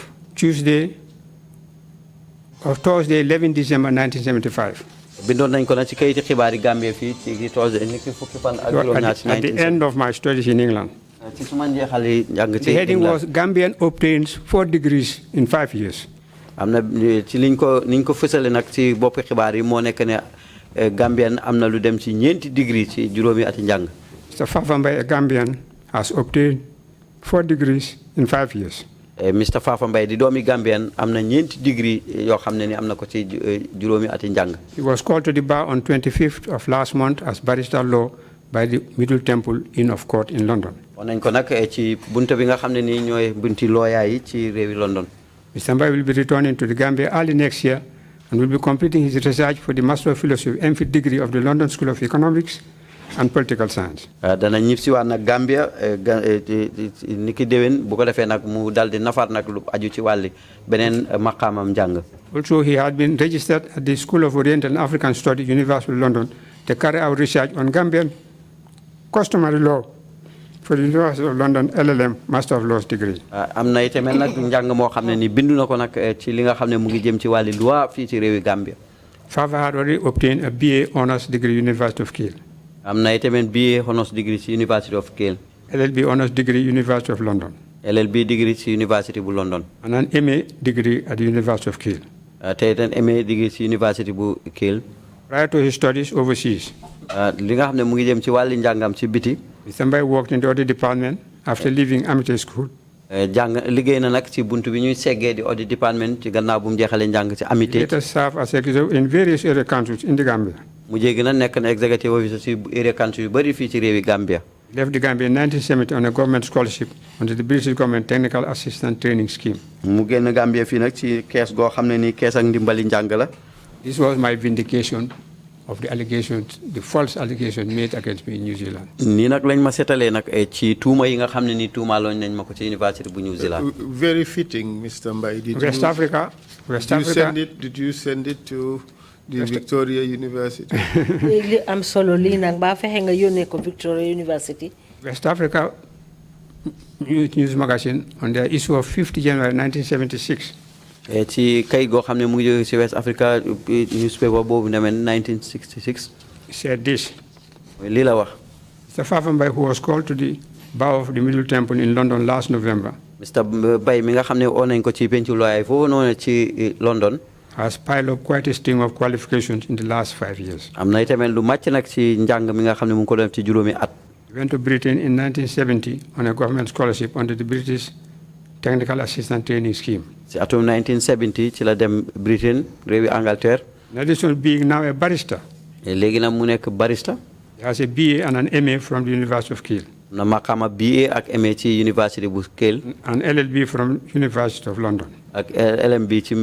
[SPEAKER 2] Thursday, 11 December 1975.
[SPEAKER 1] bindoon nañ ko nag ci kayiti xibaari Gambia fii ci Thursday ni ki fukki fan ak juróom-ñaar ci
[SPEAKER 2] At the end of my studies in England.
[SPEAKER 1] ci suma njeexali njàng ci
[SPEAKER 2] The heading
[SPEAKER 1] England.
[SPEAKER 2] was Gambian obtains 4 degrees in 5 years.
[SPEAKER 1] am na ci niñ ko fësale nag ci boppi xibaar yi moo nekk ne Gambian am na lu dem ci 4 degree ci juróomi ati njàng.
[SPEAKER 2] Mr. Fafa Mbai, a Gambian, has obtained 4 degrees in 5 years.
[SPEAKER 1] Mr. Fafa Mbai di doomi Gambian am na 4 degree yoo xam ne ni am na ko ci juróomi ati njàng.
[SPEAKER 2] He was called to the bar on 25th of last month as barrister law by the Middle Temple Inn of Court in London.
[SPEAKER 1] wax nañ ko nag ci buntu bi nga xam ne nii ñooy bunti looyaa yi ci réewi London.
[SPEAKER 2] Mr. Mbai will be returning to the Gambia early next year and will be completing his research for the Master of Philosophy MPhil degree of the London School of Economics and Political Science.
[SPEAKER 1] dana ñib si waat nag Gambia ni ki déwén bu ko defee nag mu dal di nafar nag lu aju ci wàlli beneen maqaamam njàng.
[SPEAKER 2] Also, he had been registered at the School of Oriental and African Studies, University of London, to carry out research on Gambian customary law for the University of London LLM Master of Laws degree.
[SPEAKER 1] am na itamit nag njàng moo xam ne ni bindu na ko nag ci li nga xam ne mu ngi jëm ci wàlli loi fii ci réewi Gambia.
[SPEAKER 2] Fafa had already obtained a BA Honours degree, University of Kiel.
[SPEAKER 1] am na itamit BA Honours degree ci University of Kiel.
[SPEAKER 2] LLB Honours degree, University of London.
[SPEAKER 1] LLB degree ci University bu London.
[SPEAKER 2] And an MA degree at the University of Kiel.
[SPEAKER 1] te itam MA degree ci University bu Kiel.
[SPEAKER 2] Prior to his studies overseas,
[SPEAKER 1] li nga xam ne mu ngi jëm ci wàlli njàngam ci biti.
[SPEAKER 2] Mr. Mbai worked in the audit department after leaving Amity School.
[SPEAKER 1] liggéey na nag ci buntu bi ñuy seggee di audit department ci gannaaw bu mu jeexalee njàng ci Amity.
[SPEAKER 2] He later served as executive in various area councils in the Gambia.
[SPEAKER 1] mu jéegi na nekk na executive officer ci area council yu bëri fii ci réewi Gambia.
[SPEAKER 2] Left the Gambia in 1970 on a government scholarship under the British government technical assistant training scheme.
[SPEAKER 1] mu génn Gambia fii nag ci kees goo xam ne nii kees ak ndimbali njàng la.
[SPEAKER 2] This was my vindication of the allegations, the false allegations made against me in New Zealand.
[SPEAKER 1] nii nag lañ ma setalee nag ci tuuma yi nga xam ne nii tuumaaloon nañ ma ko ci université bu New Zealand.
[SPEAKER 3] Very fitting, Mr. Mbai.
[SPEAKER 2] West Africa.
[SPEAKER 3] Did you send it to the Victoria University?
[SPEAKER 4] I'm solo li nag ba fexe nga yónnee ko Victoria University.
[SPEAKER 2] West Africa News Magazine on the issue of 50 January 1976.
[SPEAKER 1] ci kay goo xam ne mu ngi jóge ci West Africa newspaper boobu demee 1966.
[SPEAKER 2] Said this.
[SPEAKER 1] lii la wax.
[SPEAKER 2] Mr. Fafa Mbai, who was called to the bar of the Middle Temple in London last November.
[SPEAKER 1] Mr. Mbai mi nga xam ne oo nañ ko ci pencu looyaay foofu noonu ci London.
[SPEAKER 2] Has piled up quite a string of qualifications in the last 5 years.
[SPEAKER 1] am na itamit lu màcc nag ci njàng mi nga xam ne mu ngi ko def ci juróomi at.
[SPEAKER 2] He went to Britain in 1970 on a government scholarship under the British Technical Assistant Training Scheme.
[SPEAKER 1] ci atum 1970 ci la dem Britain réewi Angleterre.
[SPEAKER 2] In addition to being now a barrister,
[SPEAKER 1] léegi nag mu nekk barista.
[SPEAKER 2] he has a BA and an MA from the University of Kerr.
[SPEAKER 1] na maqaama BA ak MA ci University bu Kerr.
[SPEAKER 2] An LLB from University of London.
[SPEAKER 1] ak LMB ci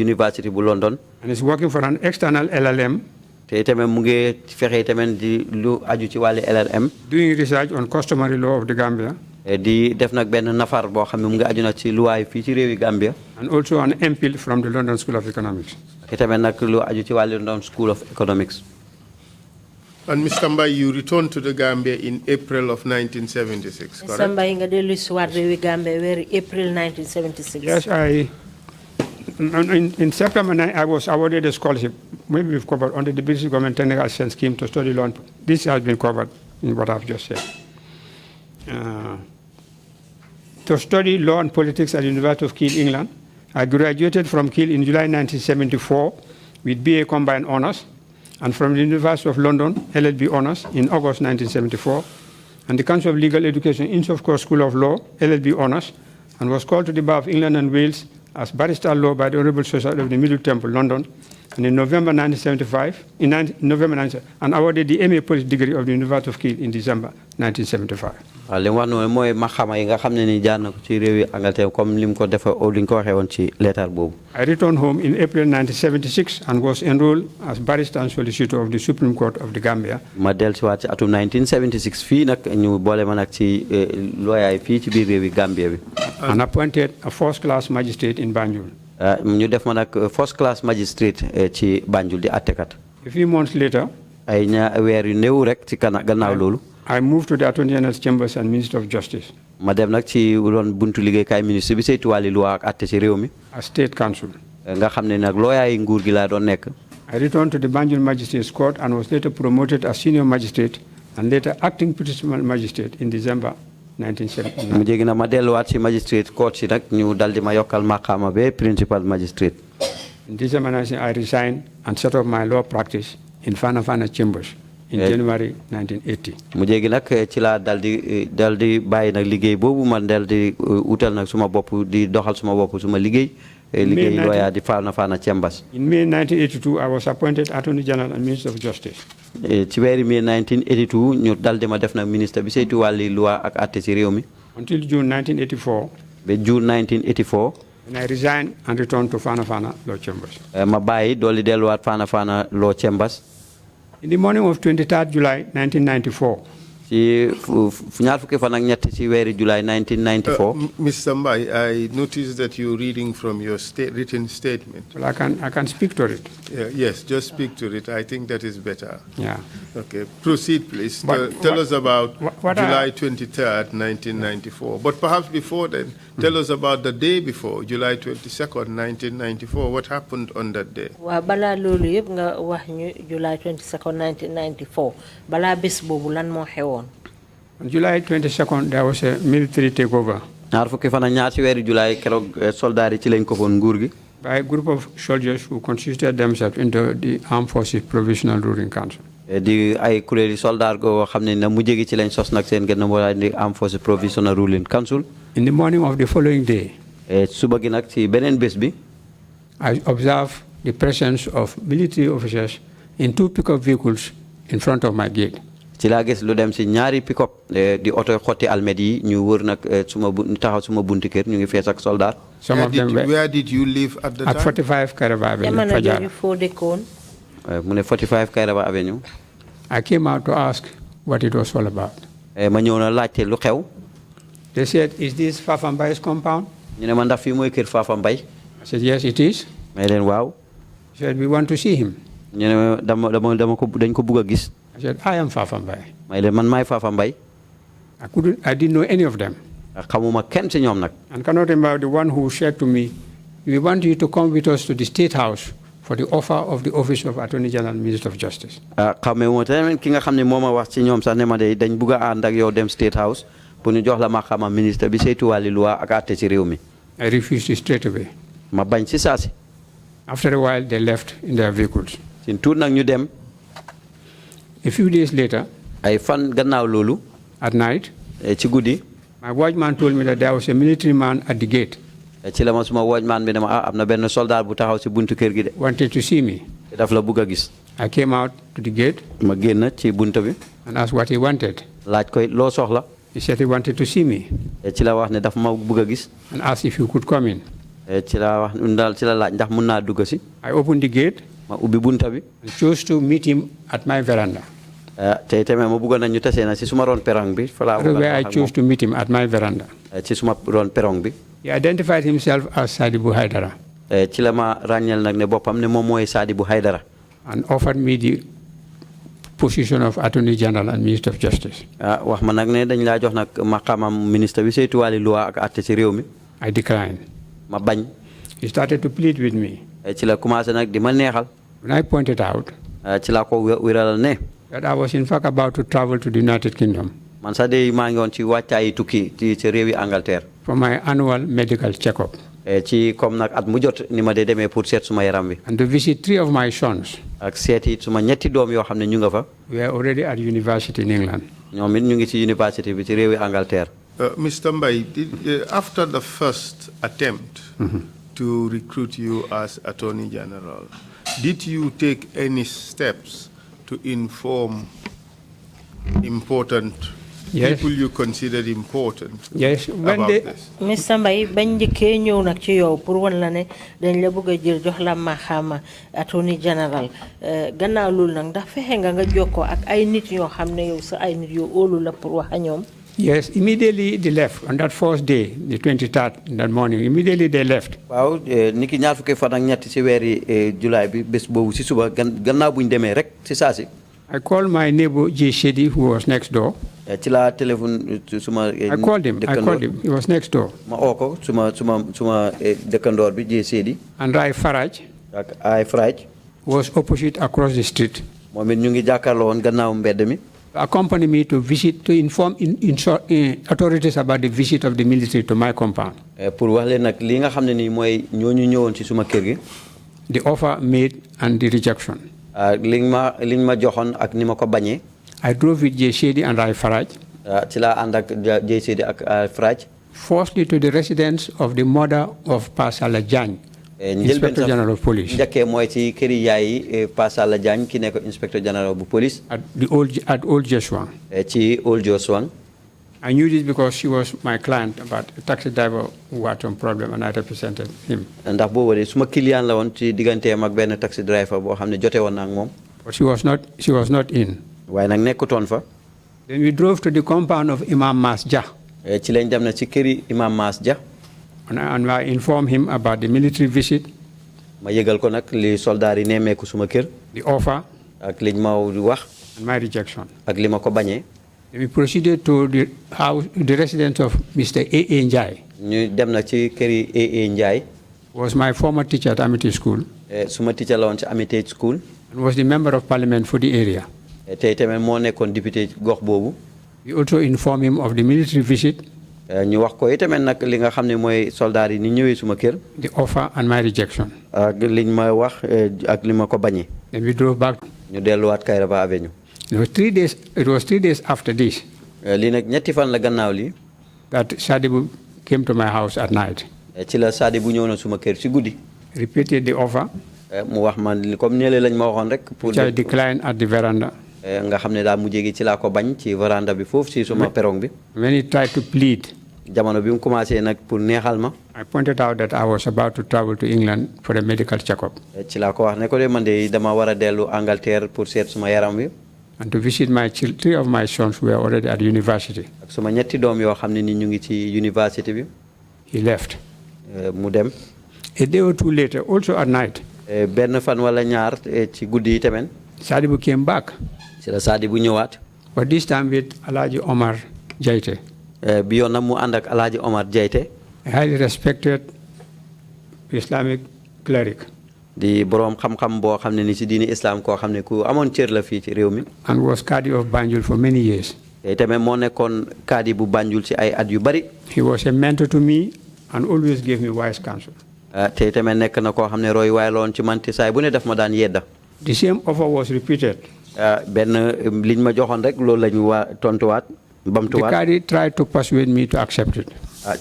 [SPEAKER 1] University bu London.
[SPEAKER 2] And is working for an external LLM.
[SPEAKER 1] te itamit mu ngi fexe itamit di lu aju ci wàllu LLM.
[SPEAKER 2] Doing research on customary law of the Gambia.
[SPEAKER 1] di def nag benn nafar boo xam ne mu ngi aju nag ci luwaay fii ci réewi Gambia.
[SPEAKER 2] And also an MPhil from the London School of Economics.
[SPEAKER 1] itamit nag lu aju ci wàllu London School of Economics.
[SPEAKER 3] And Mr. Mbai, you returned to the Gambia in April of 1976, correct?
[SPEAKER 4] Mr. Mbai nga dellu si waat réewi Gambia weeri April 1976.
[SPEAKER 2] Yes, in September, I was awarded a scholarship, maybe we've covered, under the British government technical assistance scheme to study law. This has been covered in what I've just said. To study law and politics at the University of Kerr, England. I graduated from Kerr in July 1974 with BA Combined Honours, and from the University of London, LLB Honours in August 1974, and the Council of Legal Education, Inns Court School of Law, LLB Honours, and was called to the Bar of England and Wales as Barrister at Law by the Honourable Society of the Middle Temple, London, and in November 1975, and awarded the MA Policy degree of the University of Kerr in December 1975.
[SPEAKER 1] waaw li mu wax noonu mooy maxama yi nga xam ne ni jaar na ko ci réewi Angleterre comme li mu ko defee li ñu ko waxee woon ci leetar boobu.
[SPEAKER 2] I returned home in April 1976 and was enrolled as barrister and solicitor of the Supreme Court of the Gambia.
[SPEAKER 1] ma dellusiwaat ci atum 1976 fii nag ñu boole ma nag ci looyaay fii ci biir réewi Gambia bi.
[SPEAKER 2] And appointed a first-class magistrate in Banjul.
[SPEAKER 1] ñu def ma nag first-class magistrate ci Banjul di attekat.
[SPEAKER 2] A few months later,
[SPEAKER 1] ay weer yu néew rek ci gannaaw loolu.
[SPEAKER 2] I moved to the Attorney General's Chambers and Minister of Justice.
[SPEAKER 1] ma dem nag ci doon buntu liggéeykaay ministre bi saytu wàlli loi ak atte ci réew mi.
[SPEAKER 2] As State Counsel.
[SPEAKER 1] nga xam ne nag looyaay nguur gi laa doon nekk.
[SPEAKER 2] I returned to the Banjul Magistrates Court and was later promoted as senior magistrate and later acting principal magistrate in December 1979.
[SPEAKER 1] mu jégi na ma delluwaat ci magistrate court si nag ñu dal di ma yokkal maqaama be principal magistrate.
[SPEAKER 2] In December 19, I resigned and set up my law practice in Fana Fana Chambers in January 1980.
[SPEAKER 1] mu jégi nag ci laa dal di bàyyi nag liggéey boobu man dal di utal nag suma bopp di doxal suma bopp suma liggéey. liggéey lawyer di Fana Fana Chambers.
[SPEAKER 2] In May 1982, I was appointed Attorney General and Minister of Justice.
[SPEAKER 1] ci weeri May 1982 ñu dal di ma def nag ministre bi saytu wàlli loi ak atte ci réew mi.
[SPEAKER 2] Until June 1984.
[SPEAKER 1] ba June 1984.
[SPEAKER 2] And I resigned and returned to Fana Fana Law Chambers.
[SPEAKER 1] ma bàyyi dool di delluwaat Fana Fana Law Chambers.
[SPEAKER 2] In the morning of 23rd July 1994.
[SPEAKER 1] ci ñaar fukki fan ak ñett ci weeri July 1994.
[SPEAKER 3] Mr. Mbai, I noticed that you're reading from your written statement.
[SPEAKER 2] Well, I can speak to it.
[SPEAKER 3] Yes, just speak to it. I think that is better.
[SPEAKER 2] Yeah.
[SPEAKER 3] Okay, proceed, please. Tell us about July 23rd, 1994. But perhaps before then, tell us about the day before, July 22nd, 1994. What happened on that day?
[SPEAKER 4] Wa bala lolu yeb nga wax ñu July 22nd, 1994. Bala bés bobu lan mo xewon?
[SPEAKER 2] On July 22nd, there was a military takeover.
[SPEAKER 1] ñaar fukki fan ak ñaar ci weeri July keroog soldat yi ci lañ ko foon nguur gi.
[SPEAKER 2] By a group of soldiers who constituted themselves into the Armed Forces Provisional Ruling Council.
[SPEAKER 1] di ay kuréeli soldat go xam ne na mu jégi ci lañ sos nag seen gën a moo di Armed Forces Provisional Ruling Council.
[SPEAKER 2] In the morning of the following day,
[SPEAKER 1] suba gi nag ci beneen bés bi.
[SPEAKER 2] I observed the presence of military officers in 2 pickup vehicles in front of my gate.
[SPEAKER 1] ci laa gis lu dem si ñaari pick-up di oto xotti almet yi ñu wër nag taxaw suma buntu kër ñu ngi fees ak soldat.
[SPEAKER 2] Some of them were
[SPEAKER 3] Where did you live at the time?
[SPEAKER 2] at 45 Kairaba Avenue,
[SPEAKER 4] jamono
[SPEAKER 2] Fajara.
[SPEAKER 4] jooju foo dëkkoon.
[SPEAKER 1] mu ne 45 Kairaba Avenue.
[SPEAKER 2] I came out to ask what it was all about.
[SPEAKER 1] ma ñëw na laajte lu xew.
[SPEAKER 2] They said, "Is this Fafa Mbai's compound?"
[SPEAKER 1] ñu ne ma ndax fii mooy kër Fafa Mbai.
[SPEAKER 2] I said, "Yes, it is."
[SPEAKER 1] may leen waaw.
[SPEAKER 2] He said, "We want to see him."
[SPEAKER 1] ñu ne dañ ko bugg a gis.
[SPEAKER 2] I said, "I am Fafa Mbai."
[SPEAKER 1] may leen man maay Fafa Mbai.
[SPEAKER 2] I didn't know any of them.
[SPEAKER 1] xamuma kenn si ñoom nag.
[SPEAKER 2] And cannot remember the one who said to me, "We want you to come with us to the State House for the offer of the Office of Attorney General and Minister of Justice."
[SPEAKER 1] xamee moo tamit ki nga xam ne moo ma wax ci ñoom sax ne ma de dañ bugg a ànd ak yow dem State House pour ñu jox la ma xama ministre bi saytu wàlli loi ak àtte ci réew mi.
[SPEAKER 2] I refused it straight away.
[SPEAKER 1] ma bañ si saasi.
[SPEAKER 2] After a while, they left in their vehicles.
[SPEAKER 1] sin tuut nag ñu dem.
[SPEAKER 2] A few days later,
[SPEAKER 1] ay fan gannaaw loolu.
[SPEAKER 2] at night,
[SPEAKER 1] ci guddi.
[SPEAKER 2] my watchman told me that there was a military man at the gate.
[SPEAKER 1] ci la ma suma watchman bi ne ma am na benn soldat bu taxaw si buntu kër gi de.
[SPEAKER 2] Wanted to see me.
[SPEAKER 1] daf la bugg a gis.
[SPEAKER 2] I came out to the gate
[SPEAKER 1] ma génn ci buntu bi.
[SPEAKER 2] and asked what he wanted.
[SPEAKER 1] laaj koy loo soxla.
[SPEAKER 2] He said he wanted to see me
[SPEAKER 1] ci la wax ne daf ma bugg a gis.
[SPEAKER 2] and asked if he could come in.
[SPEAKER 1] ci la wax daal ci la laaj ndax mun naa dugg si.
[SPEAKER 2] I opened the gate
[SPEAKER 1] ma ubbi bunta bi.
[SPEAKER 2] and chose to meet him at my veranda.
[SPEAKER 1] tey tamit ma bëggoon na ñu tasee na si suma ron perong bi. fa laa
[SPEAKER 2] That is where I chose to meet him, at my veranda.
[SPEAKER 1] ci suma ron perong bi.
[SPEAKER 2] He identified himself as Sadibu Haidara
[SPEAKER 1] ci la ma ràññeel nag ne boppam ne moom mooy Sadibou Haidara.
[SPEAKER 2] and offered me the position of Attorney General and Minister of Justice.
[SPEAKER 1] wax ma nag ne dañ laa jox nag maqaamam ministre bi saytu wàlli loi ak àtte ci réew mi.
[SPEAKER 2] I declined.
[SPEAKER 1] ma bañ.
[SPEAKER 2] He started to plead with me.
[SPEAKER 1] ci la commencé nag di ma neexal.
[SPEAKER 2] When I pointed out
[SPEAKER 1] ci laa ko wéralal ne.
[SPEAKER 2] that I was in fact about to travel to the United Kingdom
[SPEAKER 1] man sax de maa ngi woon ci wàccaayi tukki ci réewi Angleterre.
[SPEAKER 2] for my annual medical checkup
[SPEAKER 1] ci comme nag at mu jot ni ma dee demee pour seet suma yaram bi.
[SPEAKER 2] and to visit 3 of my sons.
[SPEAKER 1] ak seeti suma ñetti doom yoo xam ne ñu nga fa.
[SPEAKER 2] We are already at university in England.
[SPEAKER 1] ñoom it ñu ngi ci université bi ci réewi Angleterre.
[SPEAKER 3] Mr. Mbai, after the first attempt to recruit you as Attorney General, did you take any steps to inform important people you considered important about this?
[SPEAKER 4] Mr. Mbai bañ njëkkee ñëw nag ci yow pour wan la ne dañ la bëgg a jël jox la maxaama Attorney General gannaaw loolu nag ndax fexe nga jokkoo ak ay nit yoo xam ne yow sa ay nit yoo óolu la pour wax a ñoom.
[SPEAKER 2] Yes, immediately they left. On that first day, the 23rd, in that morning, immediately they left.
[SPEAKER 1] waaw niki ñaar fukki fan ak ñetti ci weeri July bi bés boobu ci suba gannaaw bu ñu demee rek ci saasi.
[SPEAKER 2] I called my neighbor J. Shedi, who was next door.
[SPEAKER 1] ci la téléphone suma.
[SPEAKER 2] I called him. He was next door.
[SPEAKER 1] ma oo ko suma dëkkandoor bi J. Shedi.
[SPEAKER 2] And Rai Faraj
[SPEAKER 1] ak ay Faraj.
[SPEAKER 2] was opposite across the street.
[SPEAKER 1] moom it ñu ngi jàkkaarloo woon gannaaw mbedd mi.
[SPEAKER 2] Accompany me to visit, to inform authorities about the visit of the military to my compound.
[SPEAKER 1] pour wax leen nag li nga xam ne nii mooy ñooñu ñëwoon ci suma kër gi.
[SPEAKER 2] The offer made and the rejection.
[SPEAKER 1] liñ ma joxoon ak ni ma ko bañee.
[SPEAKER 2] I drove with J. Shedi and Rai Faraj.
[SPEAKER 1] ci laa ànd ak J. Shedi ak Faraj.
[SPEAKER 2] Firstly to the residence of the mother of Pasala Jan, Inspector General of Police.
[SPEAKER 1] njëkkee mooy ci këri yaay Pasala Jan ki nekk Inspector General bu police.
[SPEAKER 2] At Old Joshua.
[SPEAKER 1] ci Old Joshua.
[SPEAKER 2] I knew this because she was my client, but a taxi driver who had some problem, and I represented him.
[SPEAKER 1] ndax boobu de suma client la woon ci digganteem ak benn taxi driver boo xam ne jote woon na ak moom.
[SPEAKER 2] But she was not in.
[SPEAKER 1] waaye nag nekkutoon fa.
[SPEAKER 2] Then we drove to the compound of Imam Mas Jah.
[SPEAKER 1] ci lañ dem na ci këri Imam Mas Jah.
[SPEAKER 2] And I informed him about the military visit.
[SPEAKER 1] ma yëgal ko nag li soldaar yi nemmeeku suma kër.
[SPEAKER 2] The offer.
[SPEAKER 1] ak liñ ma wax.
[SPEAKER 2] And my rejection.
[SPEAKER 1] ak li ma ko bañee.
[SPEAKER 2] We proceeded to the residence of Mr. A.A. Njai.
[SPEAKER 1] ñu dem na ci këri A.A. Njai.
[SPEAKER 2] Was my former teacher at Amity School.
[SPEAKER 1] suma teacher la woon ci Amity School.
[SPEAKER 2] And was the member of parliament for the area.
[SPEAKER 1] tey tamit moo nekkoon député gox boobu.
[SPEAKER 2] We also informed him of the military visit.
[SPEAKER 1] ñu wax ko itamit nag li nga xam ne mooy soldaar yi ni ñëwee suma kër.
[SPEAKER 2] The offer and my rejection.
[SPEAKER 1] ak liñ ma wax ak li ma ko bañee.
[SPEAKER 2] Then we drove back.
[SPEAKER 1] ñu delluwaat Kairaba Avenue.
[SPEAKER 2] It was 3 days after this.
[SPEAKER 1] lii nag ñetti fan la gannaaw lii.
[SPEAKER 2] That Sadibu came to my house at night.
[SPEAKER 1] ci la Sadibou ñëw na suma kër ci guddi.
[SPEAKER 2] Repeated the offer.
[SPEAKER 1] mu wax man comme ñële lañ ma waxoon rek. pour
[SPEAKER 2] which I declined at the veranda.
[SPEAKER 1] nga xam ne daa mujjee gi ci laa ko bañ ci veranda bi foofu ci suma perong bi.
[SPEAKER 2] When he tried to plead,
[SPEAKER 1] jamono bi mu commencé nag pour neexal ma.
[SPEAKER 2] I pointed out that I was about to travel to England for a medical checkup.
[SPEAKER 1] ci laa ko wax ne ko de man de dama war a dellu Angleterre pour seet suma yaram wi.
[SPEAKER 2] And to visit my children. 3 of my sons were already at university.
[SPEAKER 1] ak suma ñetti doom yoo xam ne ni ñu ngi ci université bi.
[SPEAKER 2] He left.
[SPEAKER 1] mu dem.
[SPEAKER 2] A day or 2 later, also at night,
[SPEAKER 1] benn fan wala ñaar ci guddi yi tamit.
[SPEAKER 2] Sadibu came back.
[SPEAKER 1] ci la Sadibu ñëwaat.
[SPEAKER 2] But this time with Alhaji Omar Jaite.
[SPEAKER 1] bi yoon nag mu ànd ak Alhaji Omar Jaite.
[SPEAKER 2] A highly respected Islamic cleric.
[SPEAKER 1] di borom xam-xam boo xam ne ni ci diini islam koo xam ne ku amoon cër la fii ci réew mi.
[SPEAKER 2] And was Qadi of Banjul for many years.
[SPEAKER 1] te tamit moo nekkoon Qadi bu Banjul ci ay at yu bari.
[SPEAKER 2] He was a mentor to me and always gave me wise counsel.
[SPEAKER 1] te tamit nekk na koo xam ne roy waay loon ci man te saay bu ne def ma daan yedda.
[SPEAKER 2] The same offer was repeated.
[SPEAKER 1] benn liñ ma joxoon rek loolu la ñu tontuwaat bamtuwaat.
[SPEAKER 2] The Qadi tried to persuade me to accept it.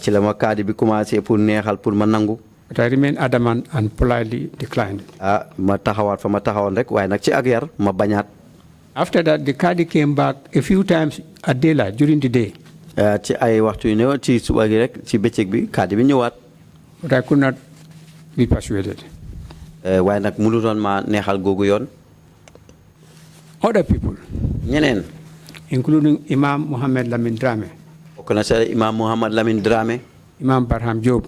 [SPEAKER 1] ci la ma Qadi bi commencé pour neexal pour ma nangu.
[SPEAKER 2] But I remained adamant and politely declined.
[SPEAKER 1] ma taxawaat fa ma taxawoon rek waaye nag ci ak yar ma bañaat.
[SPEAKER 2] After that, the Qadi came back a few times at daylight during the day.
[SPEAKER 1] ci ay waxtu yu néew ci suba gi rek ci bëccëg bi Qadi bi ñëwaat.
[SPEAKER 2] But I could not be persuaded.
[SPEAKER 1] waaye nag mënutoon ma neexal googu yoon.
[SPEAKER 2] Other people,
[SPEAKER 1] ñeneen.
[SPEAKER 2] including Imam Mohammed Lamin Drame,
[SPEAKER 1] bokk na sa Imam Mohamed Lamine Dramé.
[SPEAKER 2] Imam Barham Job,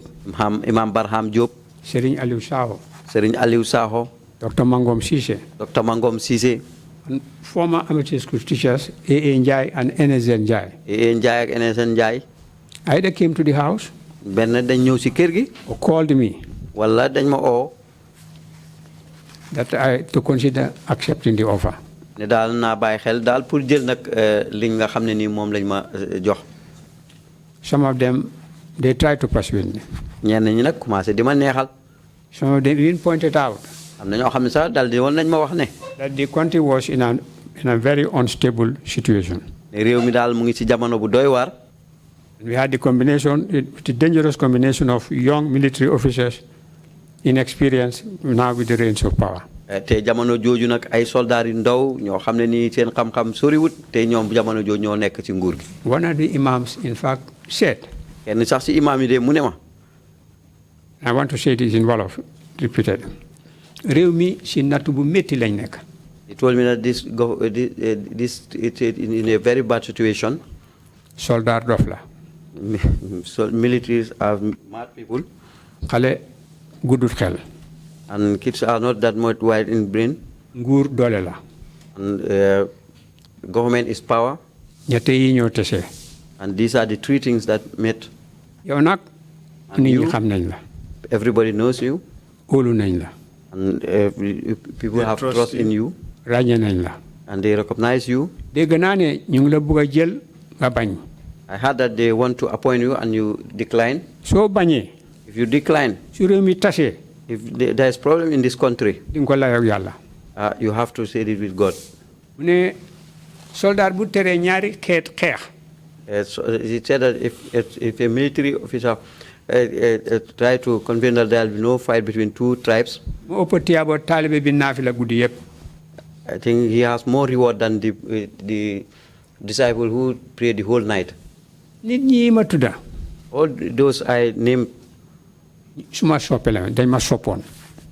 [SPEAKER 1] Imam Barham Diop.
[SPEAKER 2] Serigne Aliou Saho,
[SPEAKER 1] Serigne Aliou Sakho.
[SPEAKER 2] Dr. Mangom Sise,
[SPEAKER 1] Dr. Mangom Cissé.
[SPEAKER 2] and former amateur school teachers A.A. Njai and NSN Njai.
[SPEAKER 1] Ndiaye ak NSN Ndiaye.
[SPEAKER 2] Either came to the house
[SPEAKER 1] benn dañ ñëw si kër gi.
[SPEAKER 2] or called me
[SPEAKER 1] wala dañ ma oo.
[SPEAKER 2] that I to consider accepting the offer.
[SPEAKER 1] ne daal naa bàyyi xel daal pour jël nag li nga xam ne nii moom lañ ma jox.
[SPEAKER 2] Some of them, they tried to persuade me.
[SPEAKER 1] ñenn ñi nag commencé di ma neexal.
[SPEAKER 2] Some of them even pointed out
[SPEAKER 1] am na ñoo xam ne sax daal di woon nañ ma wax ne.
[SPEAKER 2] that the country was in a very unstable situation.
[SPEAKER 1] ne réew mi daal mu ngi ci jamono bu doy waar.
[SPEAKER 2] We had the combination, the dangerous combination of young military officers, inexperienced, now with the reins of power.
[SPEAKER 1] te jamono jooju nag ay soldats yu ndaw ñoo xam ne nii seen xam-xam soriwut te ñoom jamono jooju ñoo nekk ci nguur gi.
[SPEAKER 2] One of the imams, in fact, said,
[SPEAKER 1] kenn sax si imaam yi de mu ne ma.
[SPEAKER 2] I want to say this in Wolof, repeated. Réew mi si nattu bu métti lañ nekk.
[SPEAKER 1] He told me that this it's in a very bad situation.
[SPEAKER 2] Soldat dof la.
[SPEAKER 1] So militaries are mad people.
[SPEAKER 2] Xale guddut xel.
[SPEAKER 1] And kids are not that much wide in brain.
[SPEAKER 2] Nguur doole la.
[SPEAKER 1] And government is power.
[SPEAKER 2] Ñette yi ñoo tese.
[SPEAKER 1] And these are the three things that met.
[SPEAKER 2] Yow nag nit ñi xam nañ la.
[SPEAKER 1] Everybody knows you.
[SPEAKER 2] Óolu nañ la.
[SPEAKER 1] And people have trust in you.
[SPEAKER 2] Ràññee nañ la.
[SPEAKER 1] And they recognize you.
[SPEAKER 2] Dégg naa ne ñu ngi la bëgg a jël nga bañ.
[SPEAKER 1] I heard that they want to appoint you and you decline.
[SPEAKER 2] Soo bañee.
[SPEAKER 1] If you decline,
[SPEAKER 2] su réew mi tasee.
[SPEAKER 1] if there is problem in this country,
[SPEAKER 2] di nga ko layoo ak yàlla.
[SPEAKER 1] you have to say it with God.
[SPEAKER 2] mu ne soldat bu teree ñaari xeet xeex.
[SPEAKER 1] So he said that if a military officer try to convince that there will be no fight between two tribes,
[SPEAKER 2] mu ëpp tiyaabo taalibe bi naafila guddi yëpp.
[SPEAKER 1] I think he has more reward than the disciple who prayed the whole night.
[SPEAKER 2] nit ñi ma tudda.
[SPEAKER 1] All those I named,
[SPEAKER 2] suma soppe la dañ ma soppoon.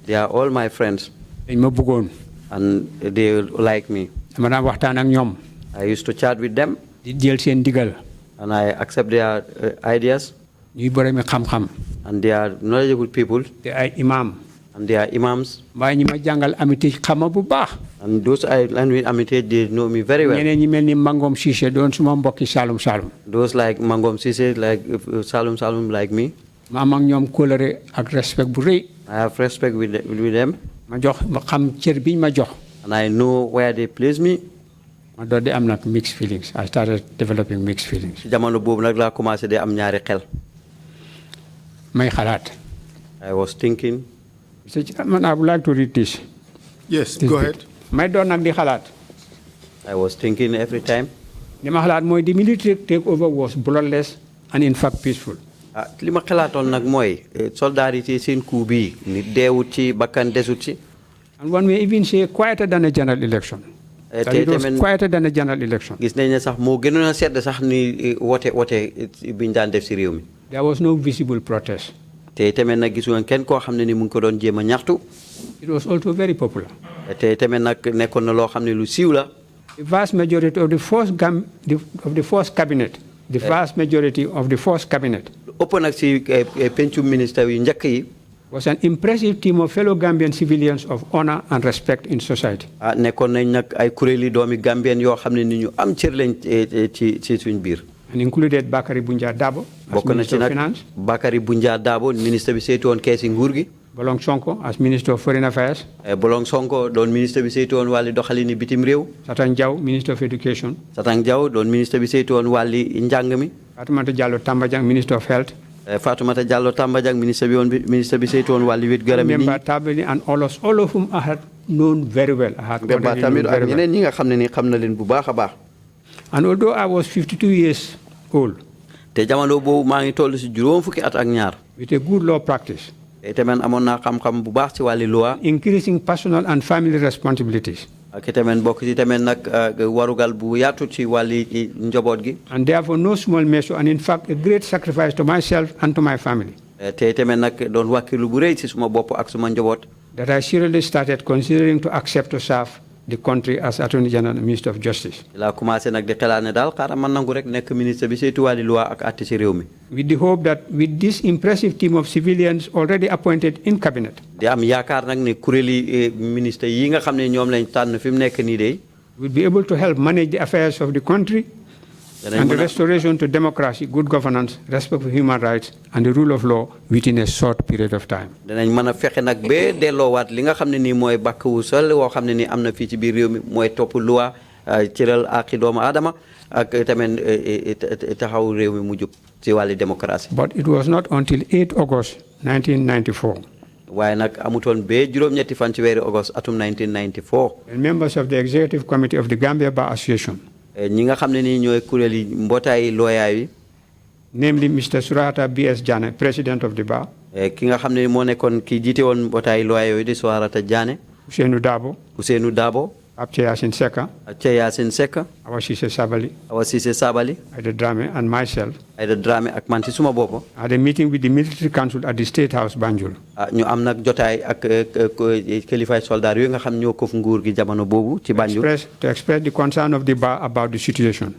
[SPEAKER 1] they are all my friends,
[SPEAKER 2] dañ ma bëggoon.
[SPEAKER 1] and they like me.
[SPEAKER 2] dama daan waxtaan ak ñoom.
[SPEAKER 1] I used to chat with them,
[SPEAKER 2] di jël seen digal.
[SPEAKER 1] and I accept their ideas,
[SPEAKER 2] ñuy boromi xam-xam.
[SPEAKER 1] and they are knowledgeable people,
[SPEAKER 2] te ay imam.
[SPEAKER 1] and they are imams.
[SPEAKER 2] waaye ñi ma jàngal amiti xama bu baax.
[SPEAKER 1] And those I learned with Amite, they know me very well.
[SPEAKER 2] ñeneen ñi mel ni Mangom Cissé doon suma mbokki Saalum Saalum.
[SPEAKER 1] Those like Mangom Cissé, like Salum like me.
[SPEAKER 2] ma am ak ñoom kóllëre ak respect bu rëy.
[SPEAKER 1] I have respect with them,
[SPEAKER 2] ma xam cër biñ ma jox.
[SPEAKER 1] and I know where they place me.
[SPEAKER 2] ma doon di am nag mixed feelings. I started developing mixed feelings.
[SPEAKER 1] ci jamono boobu nag laa commencé di am ñaari xel.
[SPEAKER 2] may xalaat.
[SPEAKER 1] I was thinking.
[SPEAKER 2] Man, I would like to read this.
[SPEAKER 3] Yes, go ahead.
[SPEAKER 2] may doon nag di xalaat.
[SPEAKER 1] I was thinking every time.
[SPEAKER 2] li ma xalaat mooy the military takeover was bloodless and in fact peaceful.
[SPEAKER 1] li ma xalaatoon nag mooy soldat yi ci seen coup bi nit deewut ci bakkan desut ci.
[SPEAKER 2] And one may even say quieter than a general election. That it was quieter than a general election.
[SPEAKER 1] gis nañ ne sax moo gënoon a sedd sax ni wote biñ daan def si réew mi.
[SPEAKER 2] There was no visible protest.
[SPEAKER 1] te tamit nag gis woon kenn koo xam ne ni mu ngi ko doon jéem a ñaxtu.
[SPEAKER 2] It was also very popular.
[SPEAKER 1] te tamit nag nekkoon na loo xam ne lu siiw la.
[SPEAKER 2] The vast majority of the first cabinet, the vast majority of the first cabinet,
[SPEAKER 1] ëpp nag si pencu ministre yu njëkk yi.
[SPEAKER 2] was an impressive team of fellow Gambian civilians of honor and respect in society.
[SPEAKER 1] nekkoon nañ nag ay kuréeli doomi Gambien yoo xam ne ni ñu am cër lañ ci suñ biir.
[SPEAKER 2] And included Bakary Bunja Dabo as Minister of Finance.
[SPEAKER 1] Bakary Bunja Dabo ministre bi saytu woon keesi nguur gi.
[SPEAKER 2] Bolong Sonko as Minister of Foreign Affairs.
[SPEAKER 1] Bolong Sonko doon ministre bi saytu woon wàlli doxalini bitim réew.
[SPEAKER 2] Satang Diaw, Minister of Education.
[SPEAKER 1] Satang Diaw doon ministre bi saytu woon wàlli njàng mi.
[SPEAKER 2] Fatoumata Diallo Tambajang, Minister of Health.
[SPEAKER 1] Fatoumata Diallo Tambajang ministre bi saytu woon wàlli wét garam yi.
[SPEAKER 2] Member Tabeli and all of whom I had known very well.
[SPEAKER 1] ñeneen ñi nga xam ne ni xam na leen bu baax a baax.
[SPEAKER 2] And although I was 52 years old,
[SPEAKER 1] te jamono boobu maa ngi toll si juróom fukki at ak ñaar.
[SPEAKER 2] with a good law practice,
[SPEAKER 1] te man amoon naa xam-xam bu baax ci wàlli loi.
[SPEAKER 2] increasing personal and family responsibilities.
[SPEAKER 1] ak tamit bokk ci tamit nag warugal bu yaatu ci wàlli njaboot gi.
[SPEAKER 2] And therefore no small measure, and in fact a great sacrifice to myself and to my family.
[SPEAKER 1] te tamit nag doon wàkkilu bu rëy ci suma bopp ak suma njaboot.
[SPEAKER 2] That I seriously started considering to accept to serve the country as Attorney General and Minister of Justice.
[SPEAKER 1] la commencé nag di xalaat ne daal xaaral man nangu rek nekk ministre bi saytu wàlli loi ak àtte ci réew mi.
[SPEAKER 2] With the hope that with this impressive team of civilians already appointed in cabinet,
[SPEAKER 1] di am yaakaar nag ne kuréeli ministre yi nga xam ne ñoom lañ tànn fi mu nekk nii de.
[SPEAKER 2] we'll be able to help manage the affairs of the country and the restoration to democracy, good governance, respect for human rights, and the rule of law within a short period of time.
[SPEAKER 1] danañ mën a fexe nag ba delloowaat li nga xam ne nii mooy bàkk wu sol woo xam ne nii am na fii ci biir réew mi mooy topp loi cëral àqi doomu aadama ak tamit taxaw réew mi mu jub ci wàlli démocratie.
[SPEAKER 2] But it was not until 8 August 1994
[SPEAKER 1] waaye nag amutoon ba juróom-ñetti fan ci weeri August atum 1994.
[SPEAKER 2] when members of the Executive Committee of the Gambia Bar Association,
[SPEAKER 1] ñi nga xam ne nii ñooy kuréel yi mbootaay looyaay yi.
[SPEAKER 2] namely Mr. Surata B.S. Jane, President of the Bar,
[SPEAKER 1] ki nga xam ne moo nekkoon ki jiite woon mbootaay looyaay yooyu di Surata Jane.
[SPEAKER 2] Ousseynou Dabo, Abche Yasin Seka, Awa Cissé Sabali, Aida Drame, and myself,
[SPEAKER 1] ak man ci suma bopp.
[SPEAKER 2] had a meeting with the Military Council at the State House, Banjul.
[SPEAKER 1] ñu am nag jotaay ak kilifaay soldaar yooyu nga xam ñoo ko fu nguur gi jamono boobu ci Banjul.
[SPEAKER 2] To express the concern of the Bar about the situation.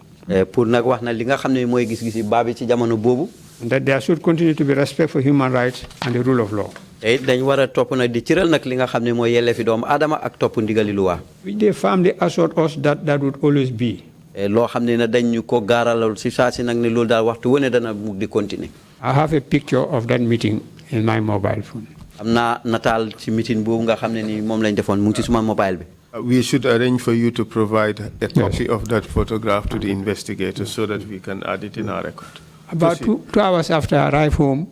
[SPEAKER 1] pour nag wax na li nga xam ne mooy gis-gisi baa bi ci jamono boobu.
[SPEAKER 2] And that there should continue to be respect for human rights and the rule of law.
[SPEAKER 1] te dañ war a topp nag di cëral nag li nga xam ne mooy yelleefi doomu aadama ak topp ndigali luwaa.
[SPEAKER 2] Which they firmly assured us that would always be.
[SPEAKER 1] loo xam ne dañ ñu ko gaaralal si saa si nag ne loolu daal waxtu wane dana mug di continuer.
[SPEAKER 2] I have a picture of that meeting in my mobile phone.
[SPEAKER 1] am naa nataal ci meeting boobu nga xam ne ni moom lañ defoon mu ngi ci suma mobile bi.
[SPEAKER 3] We should arrange for you to provide a copy of that photograph to the investigators so that we can add it in our record.
[SPEAKER 2] About 2 hours after I arrived home,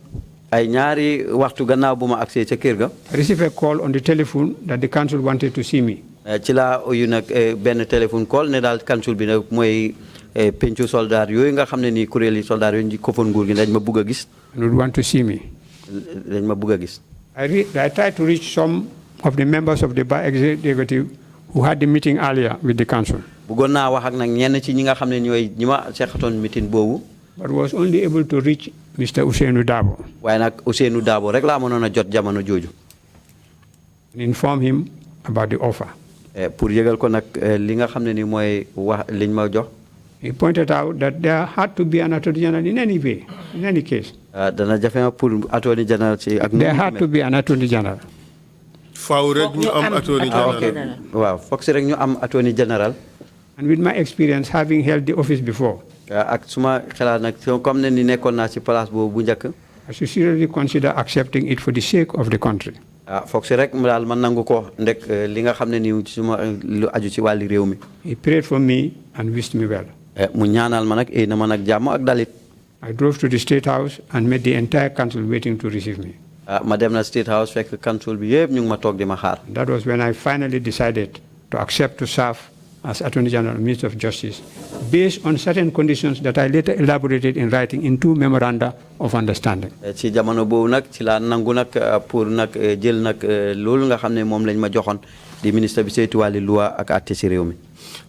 [SPEAKER 1] ay ñaari waxtu gannaaw bu ma agsee ca kër ga.
[SPEAKER 2] I received a call on the telephone that the council wanted to see me.
[SPEAKER 1] ci laa uyu nag benn téléphone call ne daal council bi nag mooy pencu soldat yooyu nga xam ne nii kuréeli soldat yooyu ko foon nguur gi dañ ma bugg a gis.
[SPEAKER 2] And would want to see me.
[SPEAKER 1] dañ ma bugg a gis.
[SPEAKER 2] I tried to reach some of the members of the Bar Executive who had the meeting earlier with the council.
[SPEAKER 1] bëggoon naa wax ak nag ñenn ci ñi nga xam ne ñooy ñi ma seqatoon meeting boobu.
[SPEAKER 2] But was only able to reach Mr. Ousseynou Dabo.
[SPEAKER 1] waaye nag Ousseynou Dabo rek laa mënoon a jot jamono jooju.
[SPEAKER 2] And inform him about the offer.
[SPEAKER 1] pour yëgal ko nag li nga xam ne ni mooy wax liñ ma jox.
[SPEAKER 2] He pointed out that there had to be an attorney general in any way, in any case.
[SPEAKER 1] dana jafe ma pour attorney general ci ak.
[SPEAKER 2] There had to be an attorney general.
[SPEAKER 3] faaw rek ñu am attorney general.
[SPEAKER 1] waaw foog si rek ñu am attorney general.
[SPEAKER 2] And with my experience having held the office before,
[SPEAKER 1] ak suma xalaat nag comme ne ni nekkoon naa ci place boobu bu njëkk.
[SPEAKER 2] I should seriously consider accepting it for the sake of the country.
[SPEAKER 1] foog si rek daal man nangu ko ndek li nga xam ne nii suma lu aju ci wàlli réew mi.
[SPEAKER 2] He prayed for me and wished me well.
[SPEAKER 1] mu ñaanal ma nag na ma nag jàmm ak dalit.
[SPEAKER 2] I drove to the State House and met the entire council waiting to receive me.
[SPEAKER 1] ma dem na State House fekk council bi yëpp ñu ngi ma toog di ma xaar.
[SPEAKER 2] That was when I finally decided to accept to serve as Attorney General and Minister of Justice based on certain conditions that I later elaborated in writing in 2 memoranda of understanding.
[SPEAKER 1] ci jamono boobu nag ci laa nangu nag pour nag jël nag loolu nga xam ne moom lañ ma joxoon di ministre bi saytu wàlli loi ak àtte ci réew mi.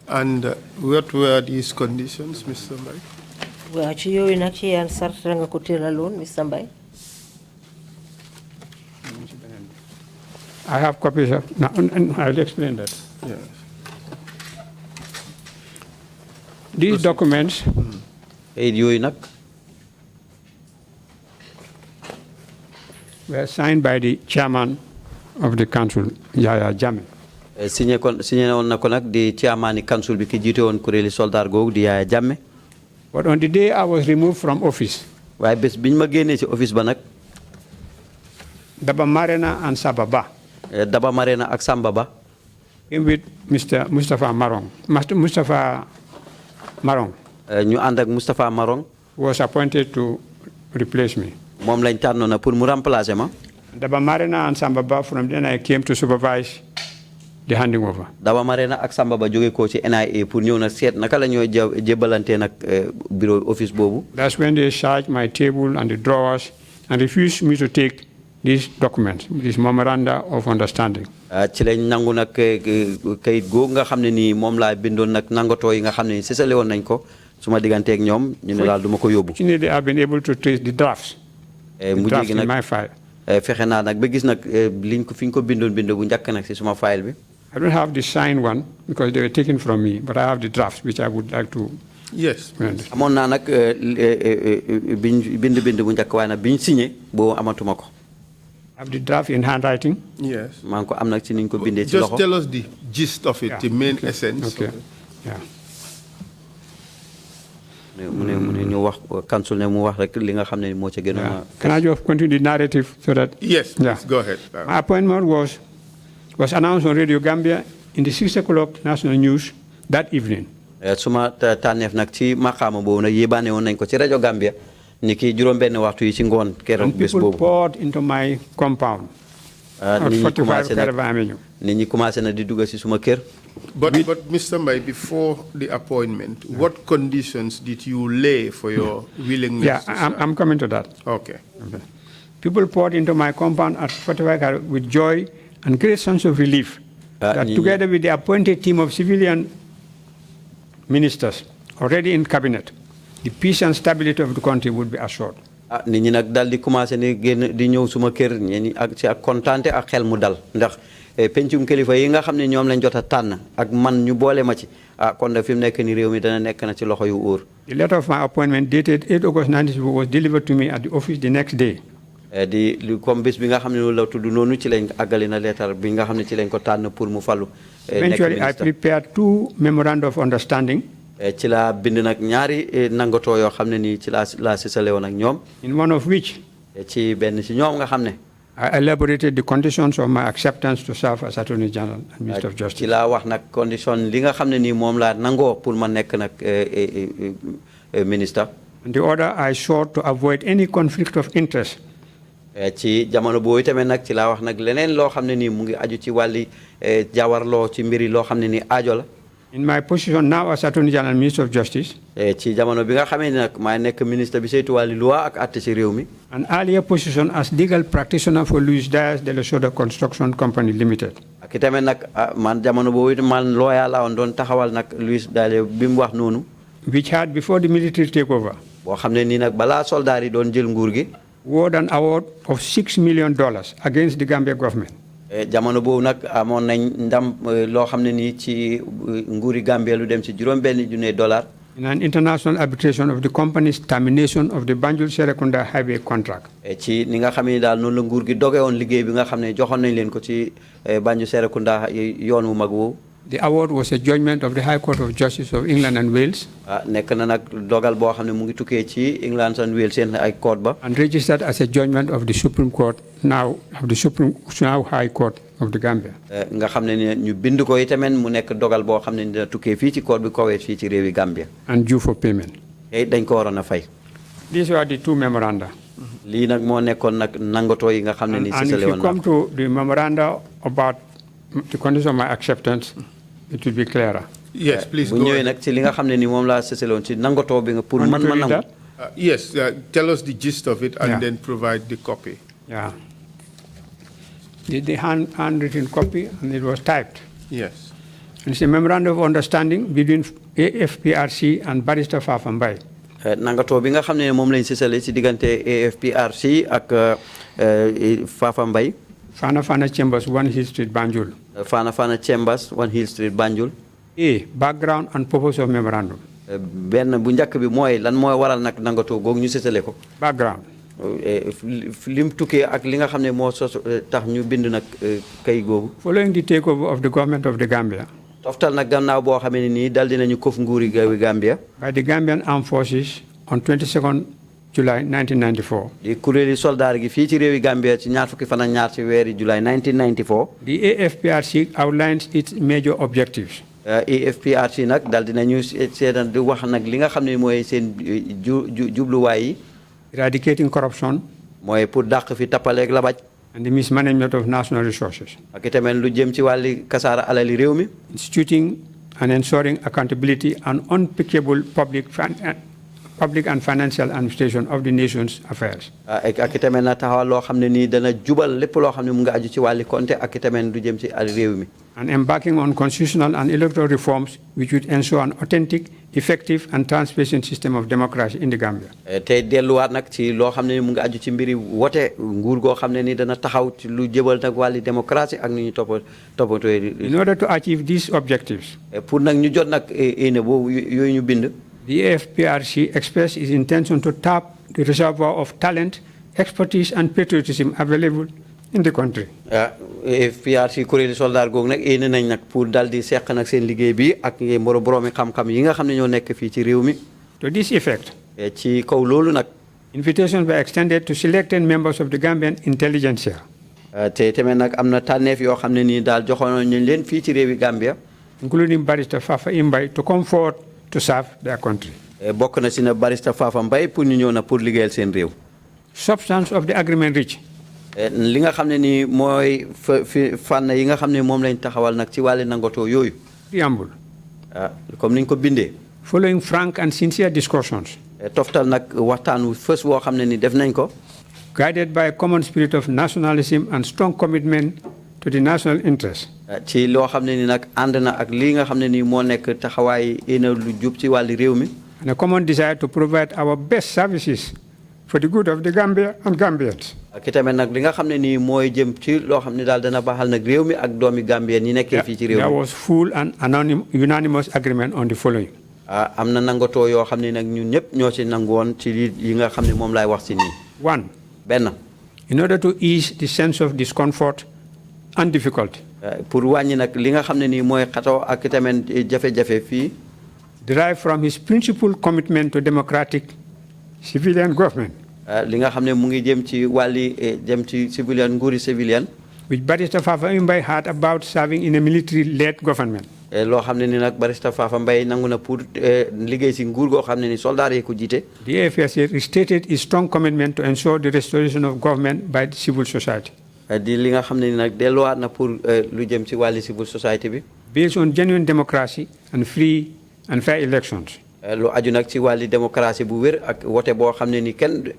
[SPEAKER 3] And what were these conditions, Mr. Mbai?
[SPEAKER 4] waaw ci yooyu nag ci yan sart nga ko tëraloon Mr. Mbai.
[SPEAKER 2] I have copies of. No, I'll explain that.
[SPEAKER 3] Yes.
[SPEAKER 2] These documents
[SPEAKER 1] yooyu nag
[SPEAKER 2] were signed by the chairman of the council, Yaya Jammeh.
[SPEAKER 1] signé woon na ko nag di chairman council bi ki jiite woon kuréeli soldat googu di Yaya Jammeh.
[SPEAKER 2] But on the day I was removed from office,
[SPEAKER 1] waaye bés biñ ma génnee ci office ba nag.
[SPEAKER 2] Daba Marena and Sababa
[SPEAKER 1] Daba Marena ak Samba Ba.
[SPEAKER 2] came with Mr. Mustafa Marong. Mustafa Marong
[SPEAKER 1] ñu ànd ak Moustapha Marong.
[SPEAKER 2] was appointed to replace me.
[SPEAKER 1] moom lañ tànnoon na pour mu remplacer ma.
[SPEAKER 2] Daba Marena and Sambaba, from then I came to supervise the handing over.
[SPEAKER 1] Daba Marena ak Samba Ba jóge ko ci NIA pour ñëw na seet naka la ñooy jébalante nag bureau office boobu.
[SPEAKER 2] That's when they searched my table and the drawers and refused me to take these documents, this memoranda of understanding.
[SPEAKER 1] ci lañ nangu nag kayit googu nga xam ne nii moom laa bindoon nag nangatoo yi nga xam ne sisale woon nañ ko suma digganteeg ñoom ñu ne daal du ma ko yóbbu.
[SPEAKER 2] Fortunately, I've been able to trace the drafts. The drafts in my file.
[SPEAKER 1] fexe naa nag ba gis nag liñ ko fi ñu ko bindoon bind bu njëkk nag si suma file bi.
[SPEAKER 2] I don't have the signed one because they were taken from me, but I have the drafts which I would like to.
[SPEAKER 3] Yes.
[SPEAKER 1] amoon naa nag bind bu njëkk waaye nag biñ signé boo amatuma ko.
[SPEAKER 2] I have the draft in handwriting.
[SPEAKER 3] Yes.
[SPEAKER 1] maa ngi ko am nag ci niñ ko bindee ci
[SPEAKER 3] Just
[SPEAKER 1] loxo.
[SPEAKER 3] tell us the gist of it,
[SPEAKER 2] Yeah.
[SPEAKER 3] the main
[SPEAKER 2] Okay.
[SPEAKER 3] essence.
[SPEAKER 2] Okay. Yeah.
[SPEAKER 1] mu ne ñu wax council ne mu wax rek li nga xam ne moo ca gënoon
[SPEAKER 2] Yeah.
[SPEAKER 1] a.
[SPEAKER 2] Can I just continue the narrative so that?
[SPEAKER 3] Yes,
[SPEAKER 2] Yeah.
[SPEAKER 3] please, go ahead.
[SPEAKER 2] My appointment was announced on Radio Gambia in the 6 o'clock national news that evening.
[SPEAKER 1] suma tànneef nag ci maqaama boobu nag yébaane woon nañ ko ci rajo Gambia ni ki juróom-benn waxtu yi ci ngoon keroog
[SPEAKER 2] And
[SPEAKER 1] bés
[SPEAKER 2] people
[SPEAKER 1] boobu.
[SPEAKER 2] poured into my compound at
[SPEAKER 1] nit ñi
[SPEAKER 2] 45
[SPEAKER 1] commencé nag
[SPEAKER 2] Caravan Avenue.
[SPEAKER 1] nit ñi commencé na di dugg si suma kër.
[SPEAKER 3] But Mr. Mbai, before the appointment, what conditions did you lay for your willingness
[SPEAKER 2] Yeah,
[SPEAKER 3] to serve?
[SPEAKER 2] I'm coming to that.
[SPEAKER 3] Okay.
[SPEAKER 2] People poured into my compound at 45 Caravan with joy and great sense of relief that together with the appointed team of civilian ministers already in cabinet, the peace and stability of the country would be assured.
[SPEAKER 1] nit ñi nag dal di commencé ni génn di ñëw suma kër ñi ak ci ak kontaante ak xel mu dal ndax pencum kilifa yi nga xam ne ñoom lañ jot a tànn ak man ñu boole ma ci kon de fi mu nekk ni réew mi dana nekk na ci loxo yu óor.
[SPEAKER 2] The letter of my appointment dated 8 August 1994 was delivered to me at the office the next day.
[SPEAKER 1] di comme bés bi nga xam ne loolu la tudd noonu ci lañ àggali na leetar bi nga xam ne ci lañ ko tànn pour mu falu.
[SPEAKER 2] Eventually, I prepared 2 memoranda of understanding.
[SPEAKER 1] ci la bind nag ñaari nangatoo yoo xam ne nii ci laa sisale woon ak ñoom.
[SPEAKER 2] In one of which,
[SPEAKER 1] ci benn si ñoom nga xam ne.
[SPEAKER 2] I elaborated the conditions of my acceptance to serve as Attorney General and Minister of Justice.
[SPEAKER 1] ci laa wax nag condition li nga xam ne nii moom laa nangoo pour ma nekk nag ministre.
[SPEAKER 2] And the order I sought to avoid any conflict of interest.
[SPEAKER 1] ci jamono boobu tamit nag ci laa wax nag leneen loo xam ne nii mu ngi aju ci wàlli jawarloo ci mbiri loo xam ne nii aajo la.
[SPEAKER 2] In my position now as Attorney General and Minister of Justice,
[SPEAKER 1] ci jamono bi nga xamee ne nag maa nekk ministre bi saytu wàlli loi ak àtte ci réew mi.
[SPEAKER 2] an earlier position as legal practitioner for Luis Diaz de la Soda Construction Company Limited.
[SPEAKER 1] ak itamit nag man jamono boobu man lawyer laa woon doon taxawal nag Luis Diaz bi mu wax noonu.
[SPEAKER 2] Which had before the military takeover.
[SPEAKER 1] boo xam ne nii nag balaa soldaar yi doon jël nguur gi.
[SPEAKER 2] Award an award of $6 million against the Gambia government.
[SPEAKER 1] jamono boobu nag amoon nañ ndam loo xam ne nii ci nguuri Gambia lu dem ci $500,000.
[SPEAKER 2] In an international arbitration of the company's termination of the Banjul Serekunda highway contract.
[SPEAKER 1] ci ni nga xam ne daal noonu la nguur gi doge woon liggéey bi nga xam ne joxoon nañ leen ko ci Banjul Serekunda yoon wu mag woowu.
[SPEAKER 2] The award was a judgment of the High Court of Justice of England and Wales.
[SPEAKER 1] nekk na nag dogal boo xam ne mu ngi tukkee ci England and Wales seen ay court ba.
[SPEAKER 2] And registered as a judgment of the Supreme Court now High Court of the Gambia.
[SPEAKER 1] nga xam ne ñu bind ko itamit mu nekk dogal boo xam ne dina tukkee fii ci court bi kowee fii ci réewi Gambia.
[SPEAKER 2] And due for payment.
[SPEAKER 1] dañ ko waroon a fay.
[SPEAKER 2] These were the 2 memoranda.
[SPEAKER 1] lii nag moo nekkoon nag nangatoo yi nga xam ne nii
[SPEAKER 2] And if you come to the memoranda about the condition of my acceptance, it will be clearer.
[SPEAKER 3] Yes, please
[SPEAKER 1] bu
[SPEAKER 3] go
[SPEAKER 1] ñëwee
[SPEAKER 3] ahead.
[SPEAKER 1] nag ci li nga xam ne ni moom laa sësaloon ci nangatoo bi nga pour
[SPEAKER 2] Want me
[SPEAKER 1] man
[SPEAKER 2] to
[SPEAKER 1] ma
[SPEAKER 2] read
[SPEAKER 1] nangu.
[SPEAKER 2] that?
[SPEAKER 3] Yes, tell us the gist of it and
[SPEAKER 2] Yeah.
[SPEAKER 3] then provide the copy.
[SPEAKER 2] Yeah. The handwritten copy, and it was typed.
[SPEAKER 3] Yes.
[SPEAKER 2] And it's a memorandum of understanding between AFPRC and Barrister Fafa Mbai.
[SPEAKER 1] nangatoo bi nga xam ne moom lañ sësale ci diggante AFPRC ak Fafa Mbai.
[SPEAKER 2] Fana Fana Chambers, 1 Hill Street, Banjul.
[SPEAKER 1] Fana Fana Chambers, 1 Hill Street, Banjul.
[SPEAKER 2] A. Background and purpose of memorandum.
[SPEAKER 1] benn bu njëkk bi mooy lan mooy waral nag nangatoo googu ñu sësale ko.
[SPEAKER 2] Background.
[SPEAKER 1] lim tukkee ak li nga xam ne moo sos tax ñu bind nag kay googu.
[SPEAKER 2] Following the takeover of the government of the Gambia
[SPEAKER 1] toftal nag gannaaw boo xam ne nii dal dinañu kof nguuri Gambia.
[SPEAKER 2] by the Gambian Armed Forces on 22nd July 1994.
[SPEAKER 1] di kuréeli soldaar gi fii ci réewi Gambia ci ñaar fukki fan ak ñaar ci weeri July 1994.
[SPEAKER 2] The AFPRC outlines its major objectives.
[SPEAKER 1] AFPRC nag dal dinañu seetaan di wax nag li nga xam ne mooy seen jubluwaay yi.
[SPEAKER 2] Eradicating corruption
[SPEAKER 1] mooy pour dàq fi tappaleeg labaj.
[SPEAKER 2] and the mismanagement of national resources.
[SPEAKER 1] ak itamit lu jëm ci wàlli kasaara alali réew mi.
[SPEAKER 2] Instituting and ensuring accountability and unpickable public and financial administration of the nation's affairs.
[SPEAKER 1] ak itamit na taxawal loo xam ne nii dana jubal lépp loo xam ne mu nga aju ci wàlli konte ak itamit lu jëm ci réew mi.
[SPEAKER 2] And embarking on constitutional and electoral reforms which would ensure an authentic, effective and transparent system of democracy in the Gambia.
[SPEAKER 1] tey delluwaat nag ci loo xam ne mu nga aju ci mbiri wote nguur goo xam ne ni dana taxaw ci lu jëbal nag wàlli démocratie ak ni ñu toppatoo.
[SPEAKER 2] In order to achieve these objectives,
[SPEAKER 1] pour nag ñu jot nag ene boobu yooyu ñu bind.
[SPEAKER 2] the AFPRC expressed its intention to tap the reservoir of talent, expertise and patriotism available in the country.
[SPEAKER 1] AFPRC kuréeli soldaar googu nag ene nañ nag pour dal di seq nag seen liggéey bi ak boroomi xam-xam yi nga xam ne ñoo nekk fii ci réew mi.
[SPEAKER 2] To this effect,
[SPEAKER 1] ci kaw loolu nag.
[SPEAKER 2] invitations were extended to selected members of the Gambian intelligentsia.
[SPEAKER 1] te tamit nag am na tànneef yoo xam ne nii daal joxoon nañ leen fii ci réewi Gambia.
[SPEAKER 2] Including Barrister Fafa Mbai to come forward to serve their country.
[SPEAKER 1] bokk na si na Barrister Fafa Mbai pour ñu ñëw na pour liggéeyal seen réew.
[SPEAKER 2] Substance of the agreement reached.
[SPEAKER 1] li nga xam ne nii mooy fànn yi nga xam ne moom lañ taxawal nag ci wàllu nangatoo yooyu.
[SPEAKER 2] Preamble.
[SPEAKER 1] comme niñ ko bindee.
[SPEAKER 2] Following frank and sincere discussions.
[SPEAKER 1] toftal nag waxtaan wu fës woo xam ne ni def nañ ko.
[SPEAKER 2] Guided by a common spirit of nationalism and strong commitment to the national interest.
[SPEAKER 1] ci loo xam ne ni nag ànd na ak lii nga xam ne nii moo nekk taxawaay ina lu jub ci wàllu réew mi.
[SPEAKER 2] And a common desire to provide our best services for the good of the Gambia and Gambians.
[SPEAKER 1] ak itamit nag li nga xam ne nii mooy jëm ci loo xam ne daal dana baaxal nag réew mi ak doomi Gambien ñi nekkee fii ci réew mi.
[SPEAKER 2] There was full and unanimous agreement on the following.
[SPEAKER 1] am na nangatoo yoo xam ne nag ñun ñëpp ñoo ci nangoon ci yi nga xam ne moom laay wax si nii.
[SPEAKER 2] 1.
[SPEAKER 1] benn.
[SPEAKER 2] In order to ease the sense of discomfort and difficulty.
[SPEAKER 1] pour wàññi nag li nga xam ne nii mooy xatoo ak itamit jafe-jafe fii.
[SPEAKER 2] Derived from his principal commitment to democratic civilian government.
[SPEAKER 1] li nga xam ne mu ngi jëm ci wàlli jëm ci civilian nguuri civilian.
[SPEAKER 2] Which Barrister Fafa Mbai had about serving in a military-led government.
[SPEAKER 1] loo xam ne ni nag Barrister Fafa Mbai nangu na pour liggéey si nguur goo xam ne ni soldaar yi ko jiite.
[SPEAKER 2] The AFPRC restated its strong commitment to ensure the restoration of government by the civil society.
[SPEAKER 1] di li nga xam ne ni nag delluwaat na pour lu jëm ci wàlli civil society bi.
[SPEAKER 2] Based on genuine democracy and free and fair elections.
[SPEAKER 1] lu aju nag ci wàlli démocratie bu wér ak wote boo xam ne ni kenn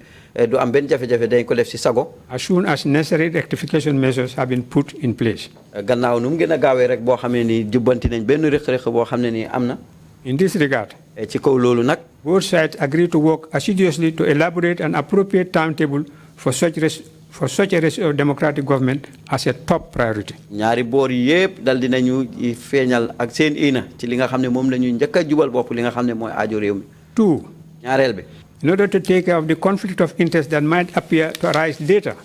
[SPEAKER 1] du am benn jafe-jafe dañ ko def si sago.
[SPEAKER 2] As soon as necessary rectification measures have been put in place.
[SPEAKER 1] gannaaw nu mu gën a gaawee rek boo xam ne ni jubbanti nañ benn rëq-rëq boo xam ne ni am na.
[SPEAKER 2] In this regard.
[SPEAKER 1] ci kaw loolu nag.
[SPEAKER 2] Both sides agreed to work assiduously to elaborate an appropriate timetable for such a democratic government as a top priority.
[SPEAKER 1] ñaari boor yëpp dal dinañu feeñal ak seen ina ci li nga xam ne moom la ñuy njëkk a jubal bopp li nga xam ne mooy aajo réew mi.
[SPEAKER 2] 2.
[SPEAKER 1] ñaareel bi.
[SPEAKER 2] In order to take care of the conflict of interest that might appear to arise later.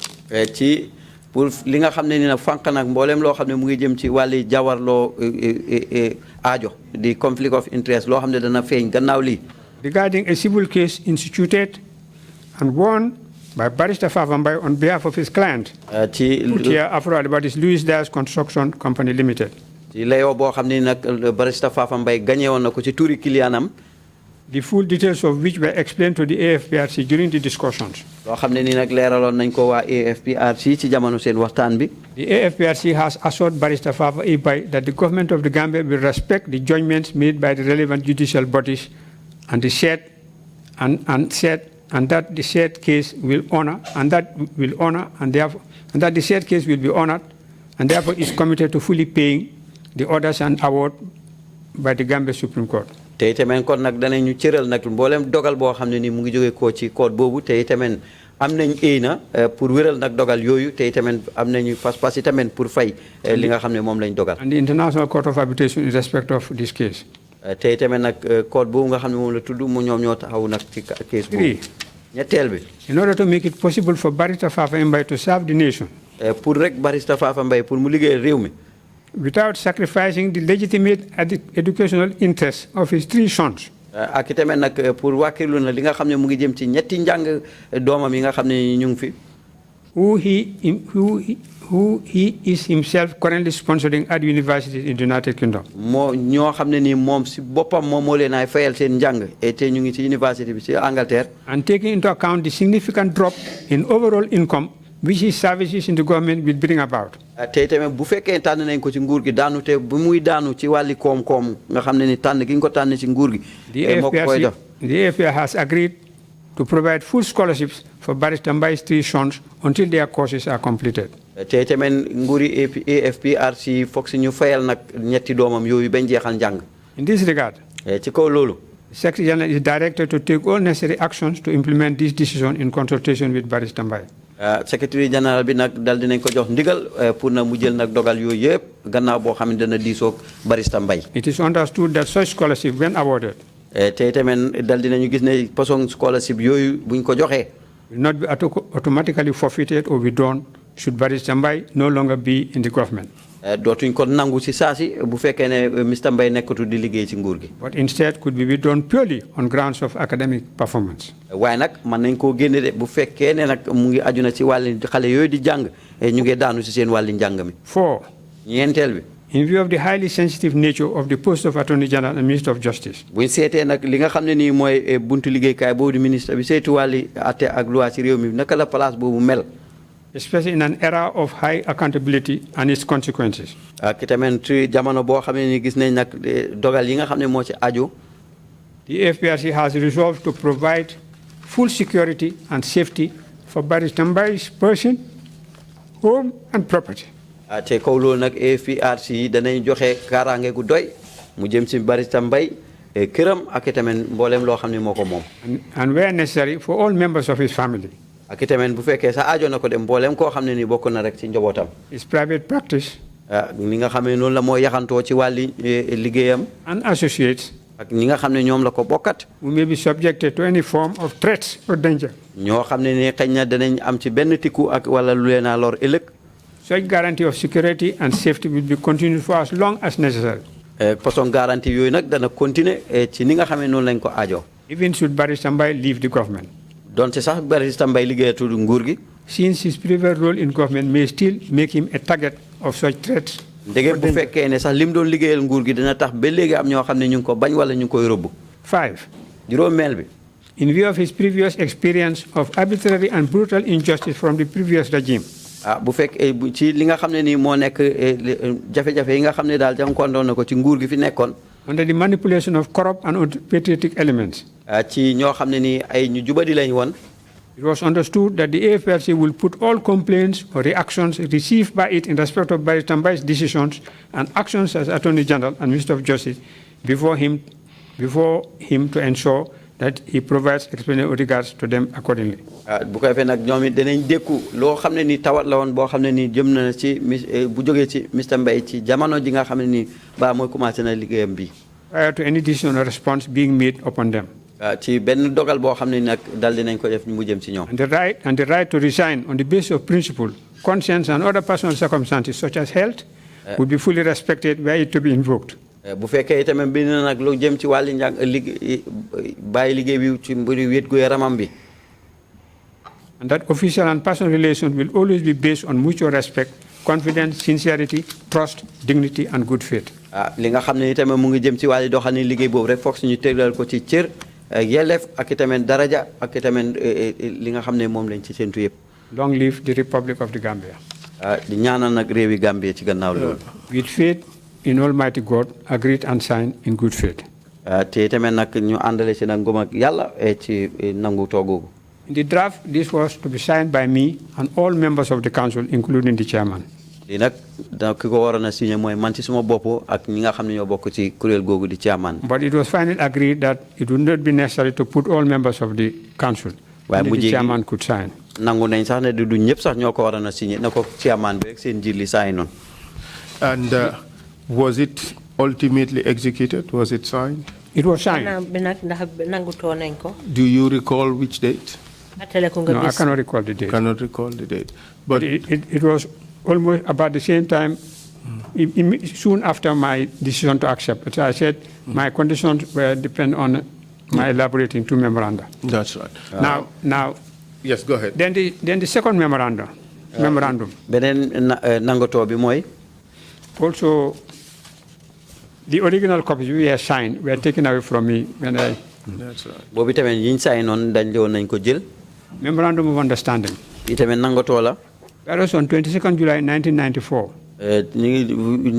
[SPEAKER 1] ci pour li nga xam ne ni nag fànq nag mboolem loo xam ne mu ngi jëm ci wàlli jawarloo aajo di conflict of interest loo xam ne dana feeñ gannaaw lii.
[SPEAKER 2] Regarding a civil case instituted and won by Barrister Fafa Mbai on behalf of his client.
[SPEAKER 1] ci
[SPEAKER 2] put here after all about his Louis Dias Construction Company Limited.
[SPEAKER 1] ci layoo boo xam ne nag Barrister Fafa Mbai gagné woon na ko ci turi kiliyaanam.
[SPEAKER 2] the full details of which were explained to the AFPRC during the discussions.
[SPEAKER 1] loo xam ne nii nag leeraloon nañ ko waa AFPRC ci jamono seen waxtaan bi.
[SPEAKER 2] The AFPRC has assured Barrister Fafa Mbai that the government of the Gambia will respect the judgments made by the relevant judicial bodies and the said and that the said case will honor and that the said case will be honored and therefore is committed to fully paying the orders and award by the Gambia Supreme Court.
[SPEAKER 1] te itamit kon nag danañu cëral nag mboolem dogal boo xam ne ni mu ngi jógee koo ci code boobu te itamit am nañ pour wéral nag dogal yooyu te itamit am nañu pas-pas itamit pour fay li nga xam ne moom lañ dogal.
[SPEAKER 2] And the International Court of Arbitration in respect of this case.
[SPEAKER 1] te itamit nag code boobu nga xam ne moom la tudd mu ñoom ñoo taxaw nag ci case boobu. ñetteel bi.
[SPEAKER 2] In order to make it possible for Barrister Fafa Mbai to serve the nation.
[SPEAKER 1] pour rek Barrister Fafa Mbai pour mu liggéey réew mi.
[SPEAKER 2] Without sacrificing the legitimate educational interests of his 3 sons.
[SPEAKER 1] ak itamit nag pour wàkkilu na li nga xam ne mu ngi jëm ci ñetti njàng doomam yi nga xam ne ñu ngi fi.
[SPEAKER 2] who he is himself currently sponsoring at universities in the United Kingdom.
[SPEAKER 1] moo ñoo xam ne ni moom si boppam moom moo leen ay fayal seen njàng te ñu ngi ci université bi ci Angleterre.
[SPEAKER 2] And taking into account the significant drop in overall income which his services in the government will bring about.
[SPEAKER 1] te tamit bu fekkee tànn nañ ko ci nguur gi daanu te bu muy daanu ci wàlli koom-koom nga xam ne ni tànn gi ñu ko tànn ci nguur gi. moo ko koy def.
[SPEAKER 2] The AFPR has agreed to provide full scholarships for Barrister Mbai's 3 sons until their courses are completed.
[SPEAKER 1] te tamit nguuri AFPRC foog si ñu fayal nag ñetti doomam yooyu bañ jeexal njàng.
[SPEAKER 2] In this regard.
[SPEAKER 1] ci kaw loolu.
[SPEAKER 2] The Secretary General is directed to take all necessary actions to implement this decision in consultation with Barrister Mbai.
[SPEAKER 1] Secretary General bi nag dal dinañ ko jox ndigal pour na mu jël nag dogal yooyu yëpp gannaaw boo xam ne dana diisoog Barrister Mbai.
[SPEAKER 2] It is understood that such scholarship when awarded.
[SPEAKER 1] te tamit dal dinañu gis ne façon scholarship yooyu buñ ko joxee.
[SPEAKER 2] Will not be automatically forfeited or withdrawn should Barrister Mbai no longer be in the government.
[SPEAKER 1] dootuñ ko nangu si saasi bu fekkee ne Mr Mbai nekkatu di liggéey ci nguur gi.
[SPEAKER 2] But instead could be withdrawn purely on grounds of academic performance.
[SPEAKER 1] waaye nag mën nañ koo génne de bu fekkee ne nag mu ngi aju na ci wàlli xale yooyu di jàng ñu ngi daanu si seen wàlli njàng mi.
[SPEAKER 2] 4.
[SPEAKER 1] ñeenteel bi.
[SPEAKER 2] In view of the highly sensitive nature of the post of Attorney General and Minister of Justice.
[SPEAKER 1] buñ seetee nag li nga xam ne nii mooy buntu liggéeykaay boobu di ministre bi saytu wàlli atte ak loi ci réew mi naka la place boobu mel.
[SPEAKER 2] Especially in an era of high accountability and its consequences.
[SPEAKER 1] ak tamit ci jamono boo xam ne ni gis nañ nag dogal yi nga xam ne moo ci aju.
[SPEAKER 2] The AFPRC has resolved to provide full security and safety for Barrister Mbai's person, home and property.
[SPEAKER 1] te kaw loolu nag AFPRC danañ joxe kaaraange gu doy mu jëm ci Barrister Mbai këram ak tamit mbooleem loo xam ne moo ko moom.
[SPEAKER 2] And where necessary for all members of his family.
[SPEAKER 1] ak tamit bu fekkee sa aajo na ko dem mbooleem koo xam ne ni bokk na rek ci njabootam.
[SPEAKER 2] His private practice.
[SPEAKER 1] ni nga xam ne noonu la moo yaxantoo ci wàlli liggéeyam.
[SPEAKER 2] And associates.
[SPEAKER 1] ak ñi nga xam ne ñoom la ko bokkat.
[SPEAKER 2] Who may be subjected to any form of threats or danger.
[SPEAKER 1] ñoo xam ne ni xëy na danañ am ci benn tikku ak wala lu leen a lor ëllëg.
[SPEAKER 2] Such guarantee of security and safety will be continued for as long as necessary.
[SPEAKER 1] façon garantie yooyu nag dana continuer ci ni nga xam ne noonu lañ ko aajo.
[SPEAKER 2] Even should Barrister Mbai leave the government.
[SPEAKER 1] donte sax Barrister Mbai liggéeyatul nguur gi.
[SPEAKER 2] Since his previous role in government may still make him a target of such threats.
[SPEAKER 1] ndege bu fekkee ne sax lim doon liggéeyal nguur gi dina tax ba léegi am ñoo xam ne ñu ngi ko bañ wala ñu ngi koy rëbb.
[SPEAKER 2] 5.
[SPEAKER 1] juróomeel bi.
[SPEAKER 2] In view of his previous experience of arbitrary and brutal injustice from the previous regime.
[SPEAKER 1] bu fekkee ci li nga xam ne nii moo nekk jafe-jafe yi nga xam ne daal jànkuwandoon na ko ci nguur gi fi nekkoon.
[SPEAKER 2] Under the manipulation of corrupt and unpatriotic elements.
[SPEAKER 1] ci ñoo xam ne nii ay ñu jubadi lañ woon.
[SPEAKER 2] It was understood that the AFPRC will put all complaints or reactions received by it in respect of Barrister Mbai's decisions and actions as Attorney General and Minister of Justice before him to ensure that he provides explanatory regards to them accordingly.
[SPEAKER 1] bu ko defee nag ñoom it danañ dékku loo xam ne nii tawat la woon boo xam ne nii jëm na ci bu jógee ci Mr Mbai ci jamono ji nga xam ne nii ba mooy commencé na liggéeyam bi.
[SPEAKER 2] Prior to any decision or response being made upon them.
[SPEAKER 1] ci benn dogal boo xam ne nag dal dinañ ko def mu jëm ci ñoom.
[SPEAKER 2] And the right to resign on the basis of principle, conscience, and other personal circumstances such as health would be fully respected were it to be invoked.
[SPEAKER 1] bu fekkee itamit bi na nag lu jëm ci wàllu njàng bàyyi liggéey bi ci mbiru wéet gu yaramam bi.
[SPEAKER 2] And that official and personal relations will always be based on mutual respect, confidence, sincerity, trust, dignity, and good faith.
[SPEAKER 1] li nga xam ne itamit mu ngi jëm ci wàllu doxalin liggéey boobu rek foog suñu tëral ko ci cër yelleef ak itamit daraja ak itamit li nga xam ne moom lañ ci séntu yëpp.
[SPEAKER 2] Long live the Republic of the Gambia.
[SPEAKER 1] di ñaanal nag réewi Gambie ci gannaaw loolu.
[SPEAKER 2] With faith in Almighty God, agreed and signed in good faith.
[SPEAKER 1] te itamit nag ñu àndale si nag ngëm ak yàlla ci nangu toogu.
[SPEAKER 2] In the draft, this was to be signed by me and all members of the council, including the chairman.
[SPEAKER 1] lii nag ki ko waroon a signé mooy man ci suma bopp ak ñi nga xam ne ñoo bokk ci kuréel googu di chairman.
[SPEAKER 2] But it was finally agreed that it would not be necessary to put all members of the council. Only the chairman could sign.
[SPEAKER 1] nangu nañ sax ne du ñëpp sax ñoo ko waroon a signé na ko chairman bi rek seen jiit li saay noonu.
[SPEAKER 3] And was it ultimately executed? Was it signed?
[SPEAKER 2] It was signed.
[SPEAKER 3] Do you recall which date?
[SPEAKER 2] No, I cannot recall the date.
[SPEAKER 3] Cannot recall the date. But
[SPEAKER 2] it was almost about the same time, soon after my decision to accept. But I said my conditions were depend on my elaborating two memoranda.
[SPEAKER 3] That's right.
[SPEAKER 2] Now.
[SPEAKER 3] Yes, go ahead.
[SPEAKER 2] Then the second memorandum.
[SPEAKER 1] Benen nangoto bi moy.
[SPEAKER 2] Also, the original copies we had signed were taken away from me when I.
[SPEAKER 3] That's right.
[SPEAKER 1] Bobi tamen yiñ sign non dañ leewon nañ ko jël.
[SPEAKER 2] Memorandum of understanding.
[SPEAKER 1] Itamen nangoto la.
[SPEAKER 2] That was on 22nd July 1994.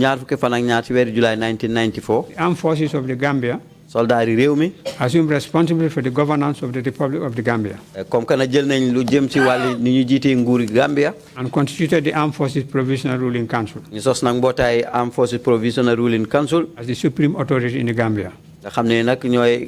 [SPEAKER 1] ñaar fukki fan ak ñaar ci weeru July 1994.
[SPEAKER 2] The armed forces of the Gambia.
[SPEAKER 1] Soldaari réew mi.
[SPEAKER 2] Assume responsibility for the governance of the Republic of the Gambia.
[SPEAKER 1] Comme que na jël nañ lu jëm ci wàllu ni ñu jiitee nguuri Gambia.
[SPEAKER 2] And constituted the Armed Forces Provisional Ruling Council.
[SPEAKER 1] ñu sos nag mbootaay Armed Forces Provisional Ruling Council.
[SPEAKER 2] As the supreme authority in the Gambia.
[SPEAKER 1] nga xam ne nag ñooy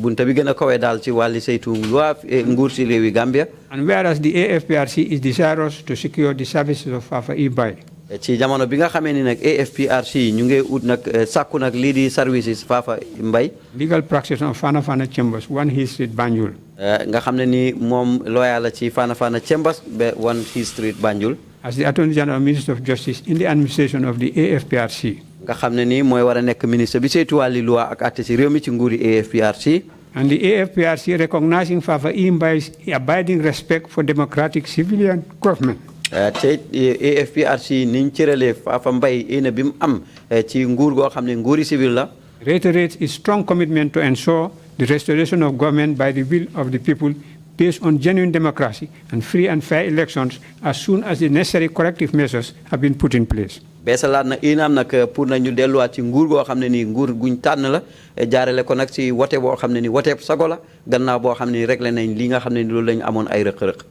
[SPEAKER 1] bunta bi gën a kawe daal ci wàllu saytu loi nguur si réewi Gambia.
[SPEAKER 2] And whereas the AFPRC is desirous to secure the services of Fafa Mbai.
[SPEAKER 1] ci jamono bi nga xamee ni nag AFPRC ñu ngi ut nag sàkku nag lii di services Fafa Mbai.
[SPEAKER 2] Legal practice of Fana Fana Chambers, 1 Hill Street, Banjul.
[SPEAKER 1] nga xam ne ni moom lawyer la ci Fana Fana Chambers ba 1 Hill Street Banjul.
[SPEAKER 2] As the Attorney General Minister of Justice in the administration of the AFPRC.
[SPEAKER 1] nga xam ne ni mooy war a nekk ministre bi saytu wàllu loi ak àtte ci réew mi ci nguuri AFPRC.
[SPEAKER 2] And the AFPRC recognizing Fafa Mbai's abiding respect for democratic civilian government.
[SPEAKER 1] te AFPRC niñ cëralee Fafa Mbai ina bi mu am ci nguur goo xam ne nguuri civil la.
[SPEAKER 2] Reiterates its strong commitment to ensure the restoration of government by the will of the people based on genuine democracy and free and fair elections as soon as the necessary corrective measures have been put in place.
[SPEAKER 1] beesalaat na inaam nag pour nañu delluwaat ci nguur goo xam ne nii nguur guñ tànn la jaarale ko nag ci wote boo xam ne ni woteeb sago la gannaaw boo xam ne ni réglé nañ li nga xam ne ni loolu lañu amoon ay rëq-rëq.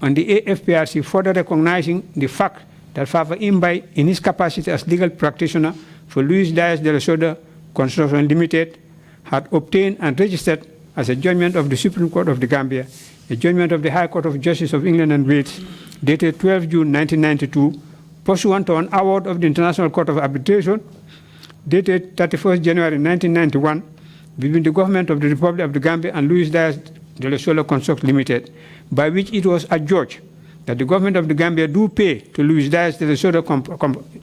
[SPEAKER 2] And the AFPRC further recognizing the fact that Fafa Mbai, in his capacity as legal practitioner for Luis Diaz de la Soda Construction Limited, had obtained and registered as a judgment of the Supreme Court of the Gambia, a judgment of the High Court of Justice of England and Wales, dated 12 June 1992, pursuant to an award of the International Court of Arbitration, dated 31st January 1991, between the government of the Republic of the Gambia and Luis Diaz de la Soda Construction Limited, by which it was adjudged that the government of the Gambia do pay to Luis Diaz de la Soda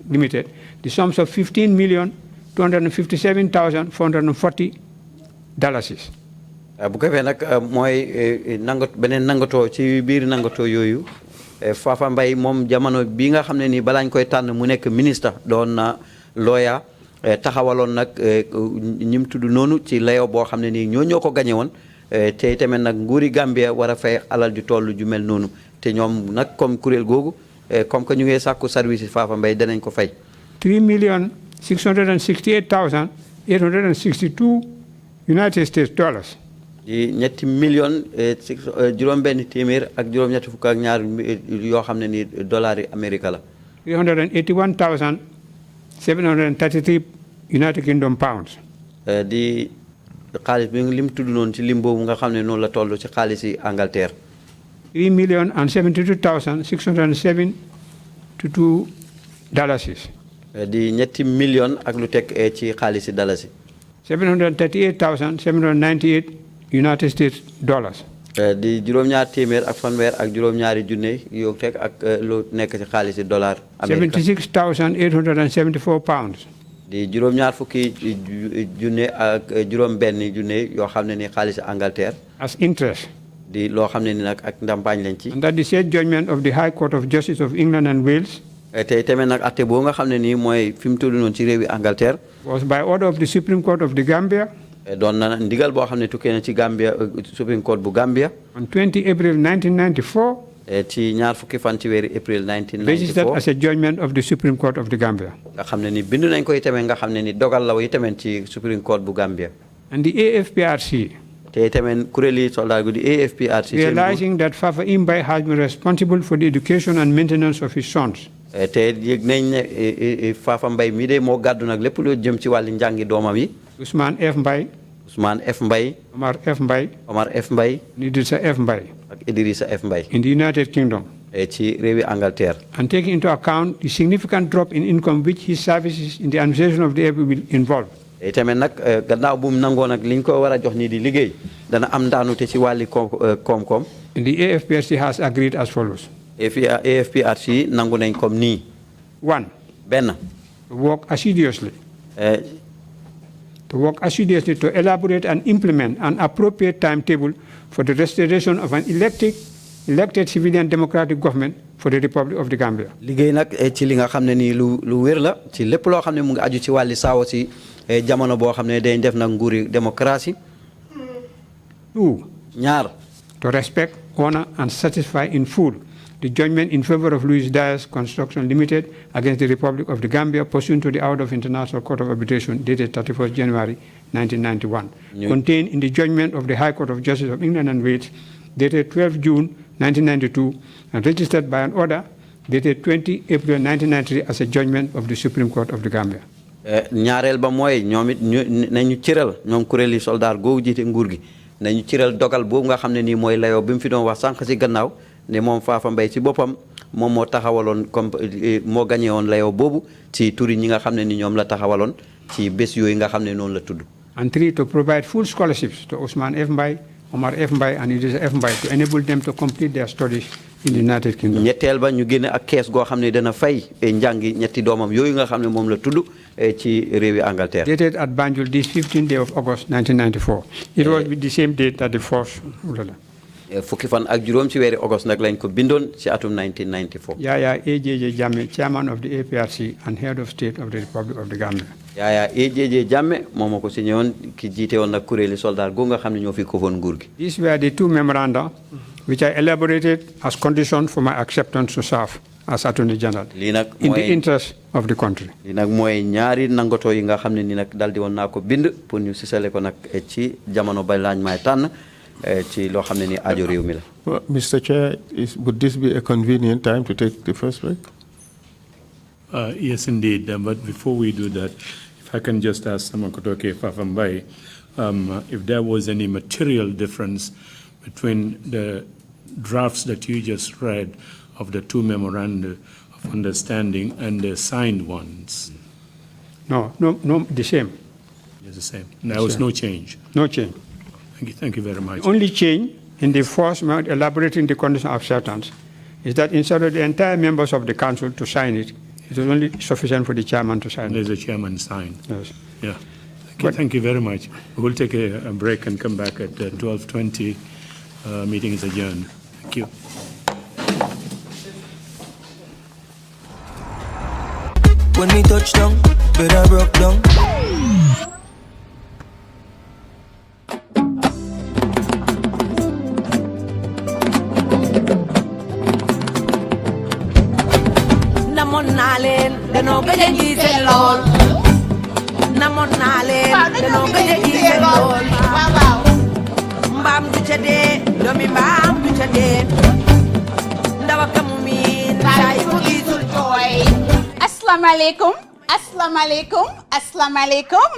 [SPEAKER 2] Limited the sums of $15,257,440.
[SPEAKER 1] bu ko fee nag mooy beneen nangatoo ci biir nangatoo yooyu Fafa Mbai moom jamono bi nga xam ne nii balaañ koy tànn mu nekk ministre doon na lawyer taxawaloon nag ñim tudd noonu ci layo boo xam ne nii ñoo ko gañe woon te tamit nag nguuri Gambia war a fay alal ju toll ju mel noonu te ñoom nag comme kuréel googu comme que ñu ngi sàkku service Fafa Mbai danañ ko fay.
[SPEAKER 2] $3,668,862 United States dollars.
[SPEAKER 1] di ñetti million juróom-benn téeméer ak juróom-ñetti fukk ak ñaar yoo xam ne ni dollars yi Amérique la.
[SPEAKER 2] $381,733 United Kingdom pounds.
[SPEAKER 1] di xaalis bi lim tudd noonu ci lim boobu nga xam ne noonu la toll ci xaalis yi Angleterre.
[SPEAKER 2] $3,072,672 dalasis.
[SPEAKER 1] di ñetti million ak lu teg ci xaalis yi dalasi.
[SPEAKER 2] $738,798 United States dollars.
[SPEAKER 1] di juróom-ñaar téeméer ak fanweer ak juróom-ñaari junne yoo teg ak lu nekk ci xaalis yi dollar Amérique.
[SPEAKER 2] $76,874 pounds.
[SPEAKER 1] di juróom-ñaar fukki junne ak juróom-benn junne yoo xam ne ni xaalis Angleterre.
[SPEAKER 2] As interest.
[SPEAKER 1] di loo xam ne ni nag ak ndàmpaañ lañ ci.
[SPEAKER 2] And that the said judgment of the High Court of Justice of England and Wales.
[SPEAKER 1] te tamit nag atte boo nga xam ne nii mooy fi mu tudd noonu ci réewi Angleterre.
[SPEAKER 2] Was by order of the Supreme Court of the Gambia.
[SPEAKER 1] doon na ndigal boo xam ne tukkee na ci Gambia Supreme Court bu Gambia.
[SPEAKER 2] On 20 April 1994.
[SPEAKER 1] ci ñaar fukki fan ci weeru April 1994.
[SPEAKER 2] Registered as a judgment of the Supreme Court of the Gambia.
[SPEAKER 1] nga xam ne ni bind nañ ko itamit nga xam ne ni dogal la itamit ci Supreme Court bu Gambia.
[SPEAKER 2] And the AFPRC.
[SPEAKER 1] te itamit kuréeli soldat gu di AFPRC.
[SPEAKER 2] Realizing that Fafa Mbai has been responsible for the education and maintenance of his sons.
[SPEAKER 1] te yëg nañ ne Fafa Mbai mi de moo gàddu nag lépp lu jëm ci wàllu njàngi doomam yi.
[SPEAKER 2] Ousmane F. Mbai.
[SPEAKER 1] Ousmane F. Mbai.
[SPEAKER 2] Omar F. Mbai.
[SPEAKER 1] Omar F. Mbai.
[SPEAKER 2] Edrissa F. Mbai.
[SPEAKER 1] ak Edrissa F. Mbai.
[SPEAKER 2] In the United Kingdom.
[SPEAKER 1] ci réewi Angleterre.
[SPEAKER 2] And taking into account the significant drop in income which his services in the administration of the airport will involve.
[SPEAKER 1] tamit nag gannaaw bu mu nangoo nag liñ ko war a jox nii di liggéey dana am ndaanute ci wàlli koom-koom.
[SPEAKER 2] And the AFPRC has agreed as follows.
[SPEAKER 1] AFPRC nangu nañ comme nii.
[SPEAKER 2] 1.
[SPEAKER 1] benn.
[SPEAKER 2] To work assiduously. To work assiduously to elaborate and implement an appropriate timetable for the restoration of an elected civilian democratic government for the Republic of the Gambia.
[SPEAKER 1] liggéey nag ci li nga xam ne nii lu wér la ci lépp loo xam ne mu ngi aju ci wàlli saawo si jamono boo xam ne dañ def nag nguuri démocratie.
[SPEAKER 2] 2.
[SPEAKER 1] ñaar.
[SPEAKER 2] To respect, honor, and satisfy in full the judgment in favor of Louis Dias Construction Limited against the Republic of the Gambia pursuant to the order of International Court of Arbitration dated 31st January 1991, contained in the judgment of the High Court of Justice of England and Wales dated 12 June 1992 and registered by an order dated 20 April 1993 as a judgment of the Supreme Court of the Gambia.
[SPEAKER 1] ñaareel ba mooy ñoom it nañu ciral ñoom kuréeli soldat googu jiite nguur gi nañu ciral dogal boobu nga xam ne nii mooy layoo bi mu fi doon wax sànq si gannaaw ne moom Fafa Mbai ci boppam moom moo taxawaloon comme moo gagné woon layoo boobu ci turi ñi nga xam ne ni ñoom la taxawaloon ci bés yooyu nga xam ne noonu la tudd.
[SPEAKER 2] And 3. To provide full scholarships to Ousmane F. Mbai, Omar F. Mbai, and Edrissa F. Mbai to enable them to complete their studies in the United Kingdom.
[SPEAKER 1] ñetteel ba ñu génne ak kees goo xam ne dana fay njàngi ñetti doomam yooyu nga xam ne moom la tudd ci réewi Angleterre.
[SPEAKER 2] Dated at Banjul this 15th day of August 1994. It was with the same date that the first.
[SPEAKER 1] fukki fan ak juróom ci weeri August nag lañ ko bindoon ci atum 1994.
[SPEAKER 2] Yaya AJJ Jammeh, chairman of the APRC and head of state of the Republic of the Gambia.
[SPEAKER 1] Yaya AJJ Jammeh moom moo ko signé woon ki jiite woon nag kuréeli soldat go nga xam ne ñoo fi ko woon nguur gi.
[SPEAKER 2] These were the 2 memoranda which I elaborated as conditions for my acceptance to serve as Attorney General in the interest of the country.
[SPEAKER 1] lii nag mooy ñaari nangoto yi nga xam ne ni nag daldi woon naa ko bind pour ñu sisale ko nag ci jamono ba lañ may tànn ci loo xam ne ni aajo réew mi la.
[SPEAKER 3] Well, Mr. Chair, would this be a convenient time to take the first break?
[SPEAKER 5] Yes, indeed. But before we do that, if I can just ask Samakotoke Fafa Mbai, if there was any material difference between the drafts that you just read of the 2 memoranda of understanding and the signed ones.
[SPEAKER 2] No, the same.
[SPEAKER 5] It's the same. There was no change.
[SPEAKER 2] No change.
[SPEAKER 5] Thank you very much.
[SPEAKER 2] The only change in the first method elaborating the condition of acceptance is that instead of the entire members of the council to sign it, it was only sufficient for the chairman to sign it.
[SPEAKER 5] There's a chairman sign.
[SPEAKER 2] Yes.
[SPEAKER 5] Yeah. Thank you very much. We'll take a break and come back at 12:20. Meeting is adjourned. Thank you.
[SPEAKER 6] When we touch down, better broke down.
[SPEAKER 7] Namon nalen, deno gaje gise lol. Namon nalen, deno gaje gise lol. Mbam du ca dee, doomi mbam du ca dee. Ndawa kamu miin, say ko gisul jooy.
[SPEAKER 8] Asalaamaaleykum, asalaamaaleykum, asalaamaaleykum.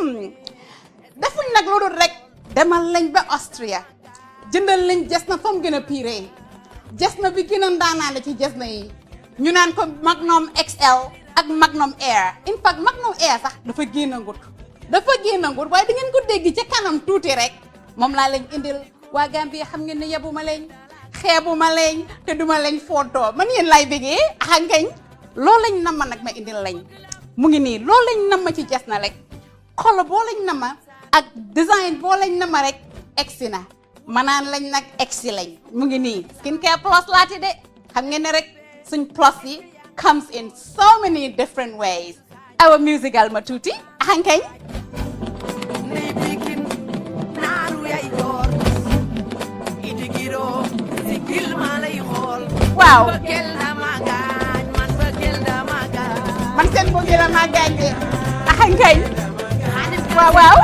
[SPEAKER 8] Defuñ nag lu dul rek demal lañ ba Austria jëndal lañ jes na fa mu gën a piree jes na bi gën a ndaanaale ci jes na yi ñu naan ko Magnum XL ak Magnum Air in fact Magnum Air sax dafa génn a ngut waaye da ngeen ko dégg ca kanam tuuti rek moom laa leen indil waa Gambie xam ngeen ne yebuma leen xeebuma leen te duma leen footoo man yéen laay bëggee axangañ loolu lañ nama nag ma indil lañ mu ngi nii loolu lañ nama ci jes na rek xolo boo lañ nama ak design boo lañ nama rek egsi na manaan lañ nag egsi lañ mu ngi nii skin care plus laati de xam ngeen ne rek suñ plus yi comes in so many different ways our musical ma tuuti axankañ
[SPEAKER 7] Ndey Pikin
[SPEAKER 8] waaw man seen bëggeel la ma gaañ de axankay waaw waaw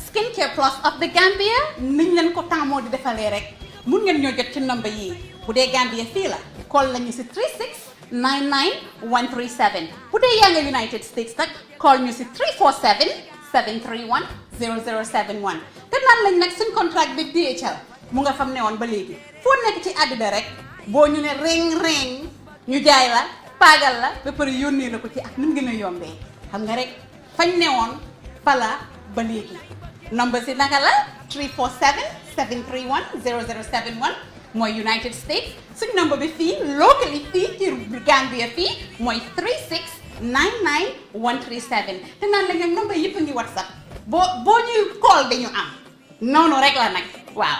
[SPEAKER 8] Skincare Plus of the Gambia niñ leen ko tàmmoo di defalee rek mun ngeen ñoo jot ci number yi bu dee Gambia fii la call lañu si 36 99 137 bu dee yaa nga United States nag call ñu si 347 731 0071 te naan lañ nag suñ contract bi DHL mu nga fam newoon ba léegi foo nekk ci àddina rek boo ñu ne ring ñu jaay la paagal la ba pare yónnee la ko ci ak ni mu gën a yombee xam nga rek fañ newoon fala ba léegi number si naka la 347 731 0071 mooy United States suñ number bi fii locally fii ci Gambia fii mooy 36 99 137 te naan la ngeen number yëpp a ngi WhatsApp boo ñuy call dañu am noonu rek la nag waaw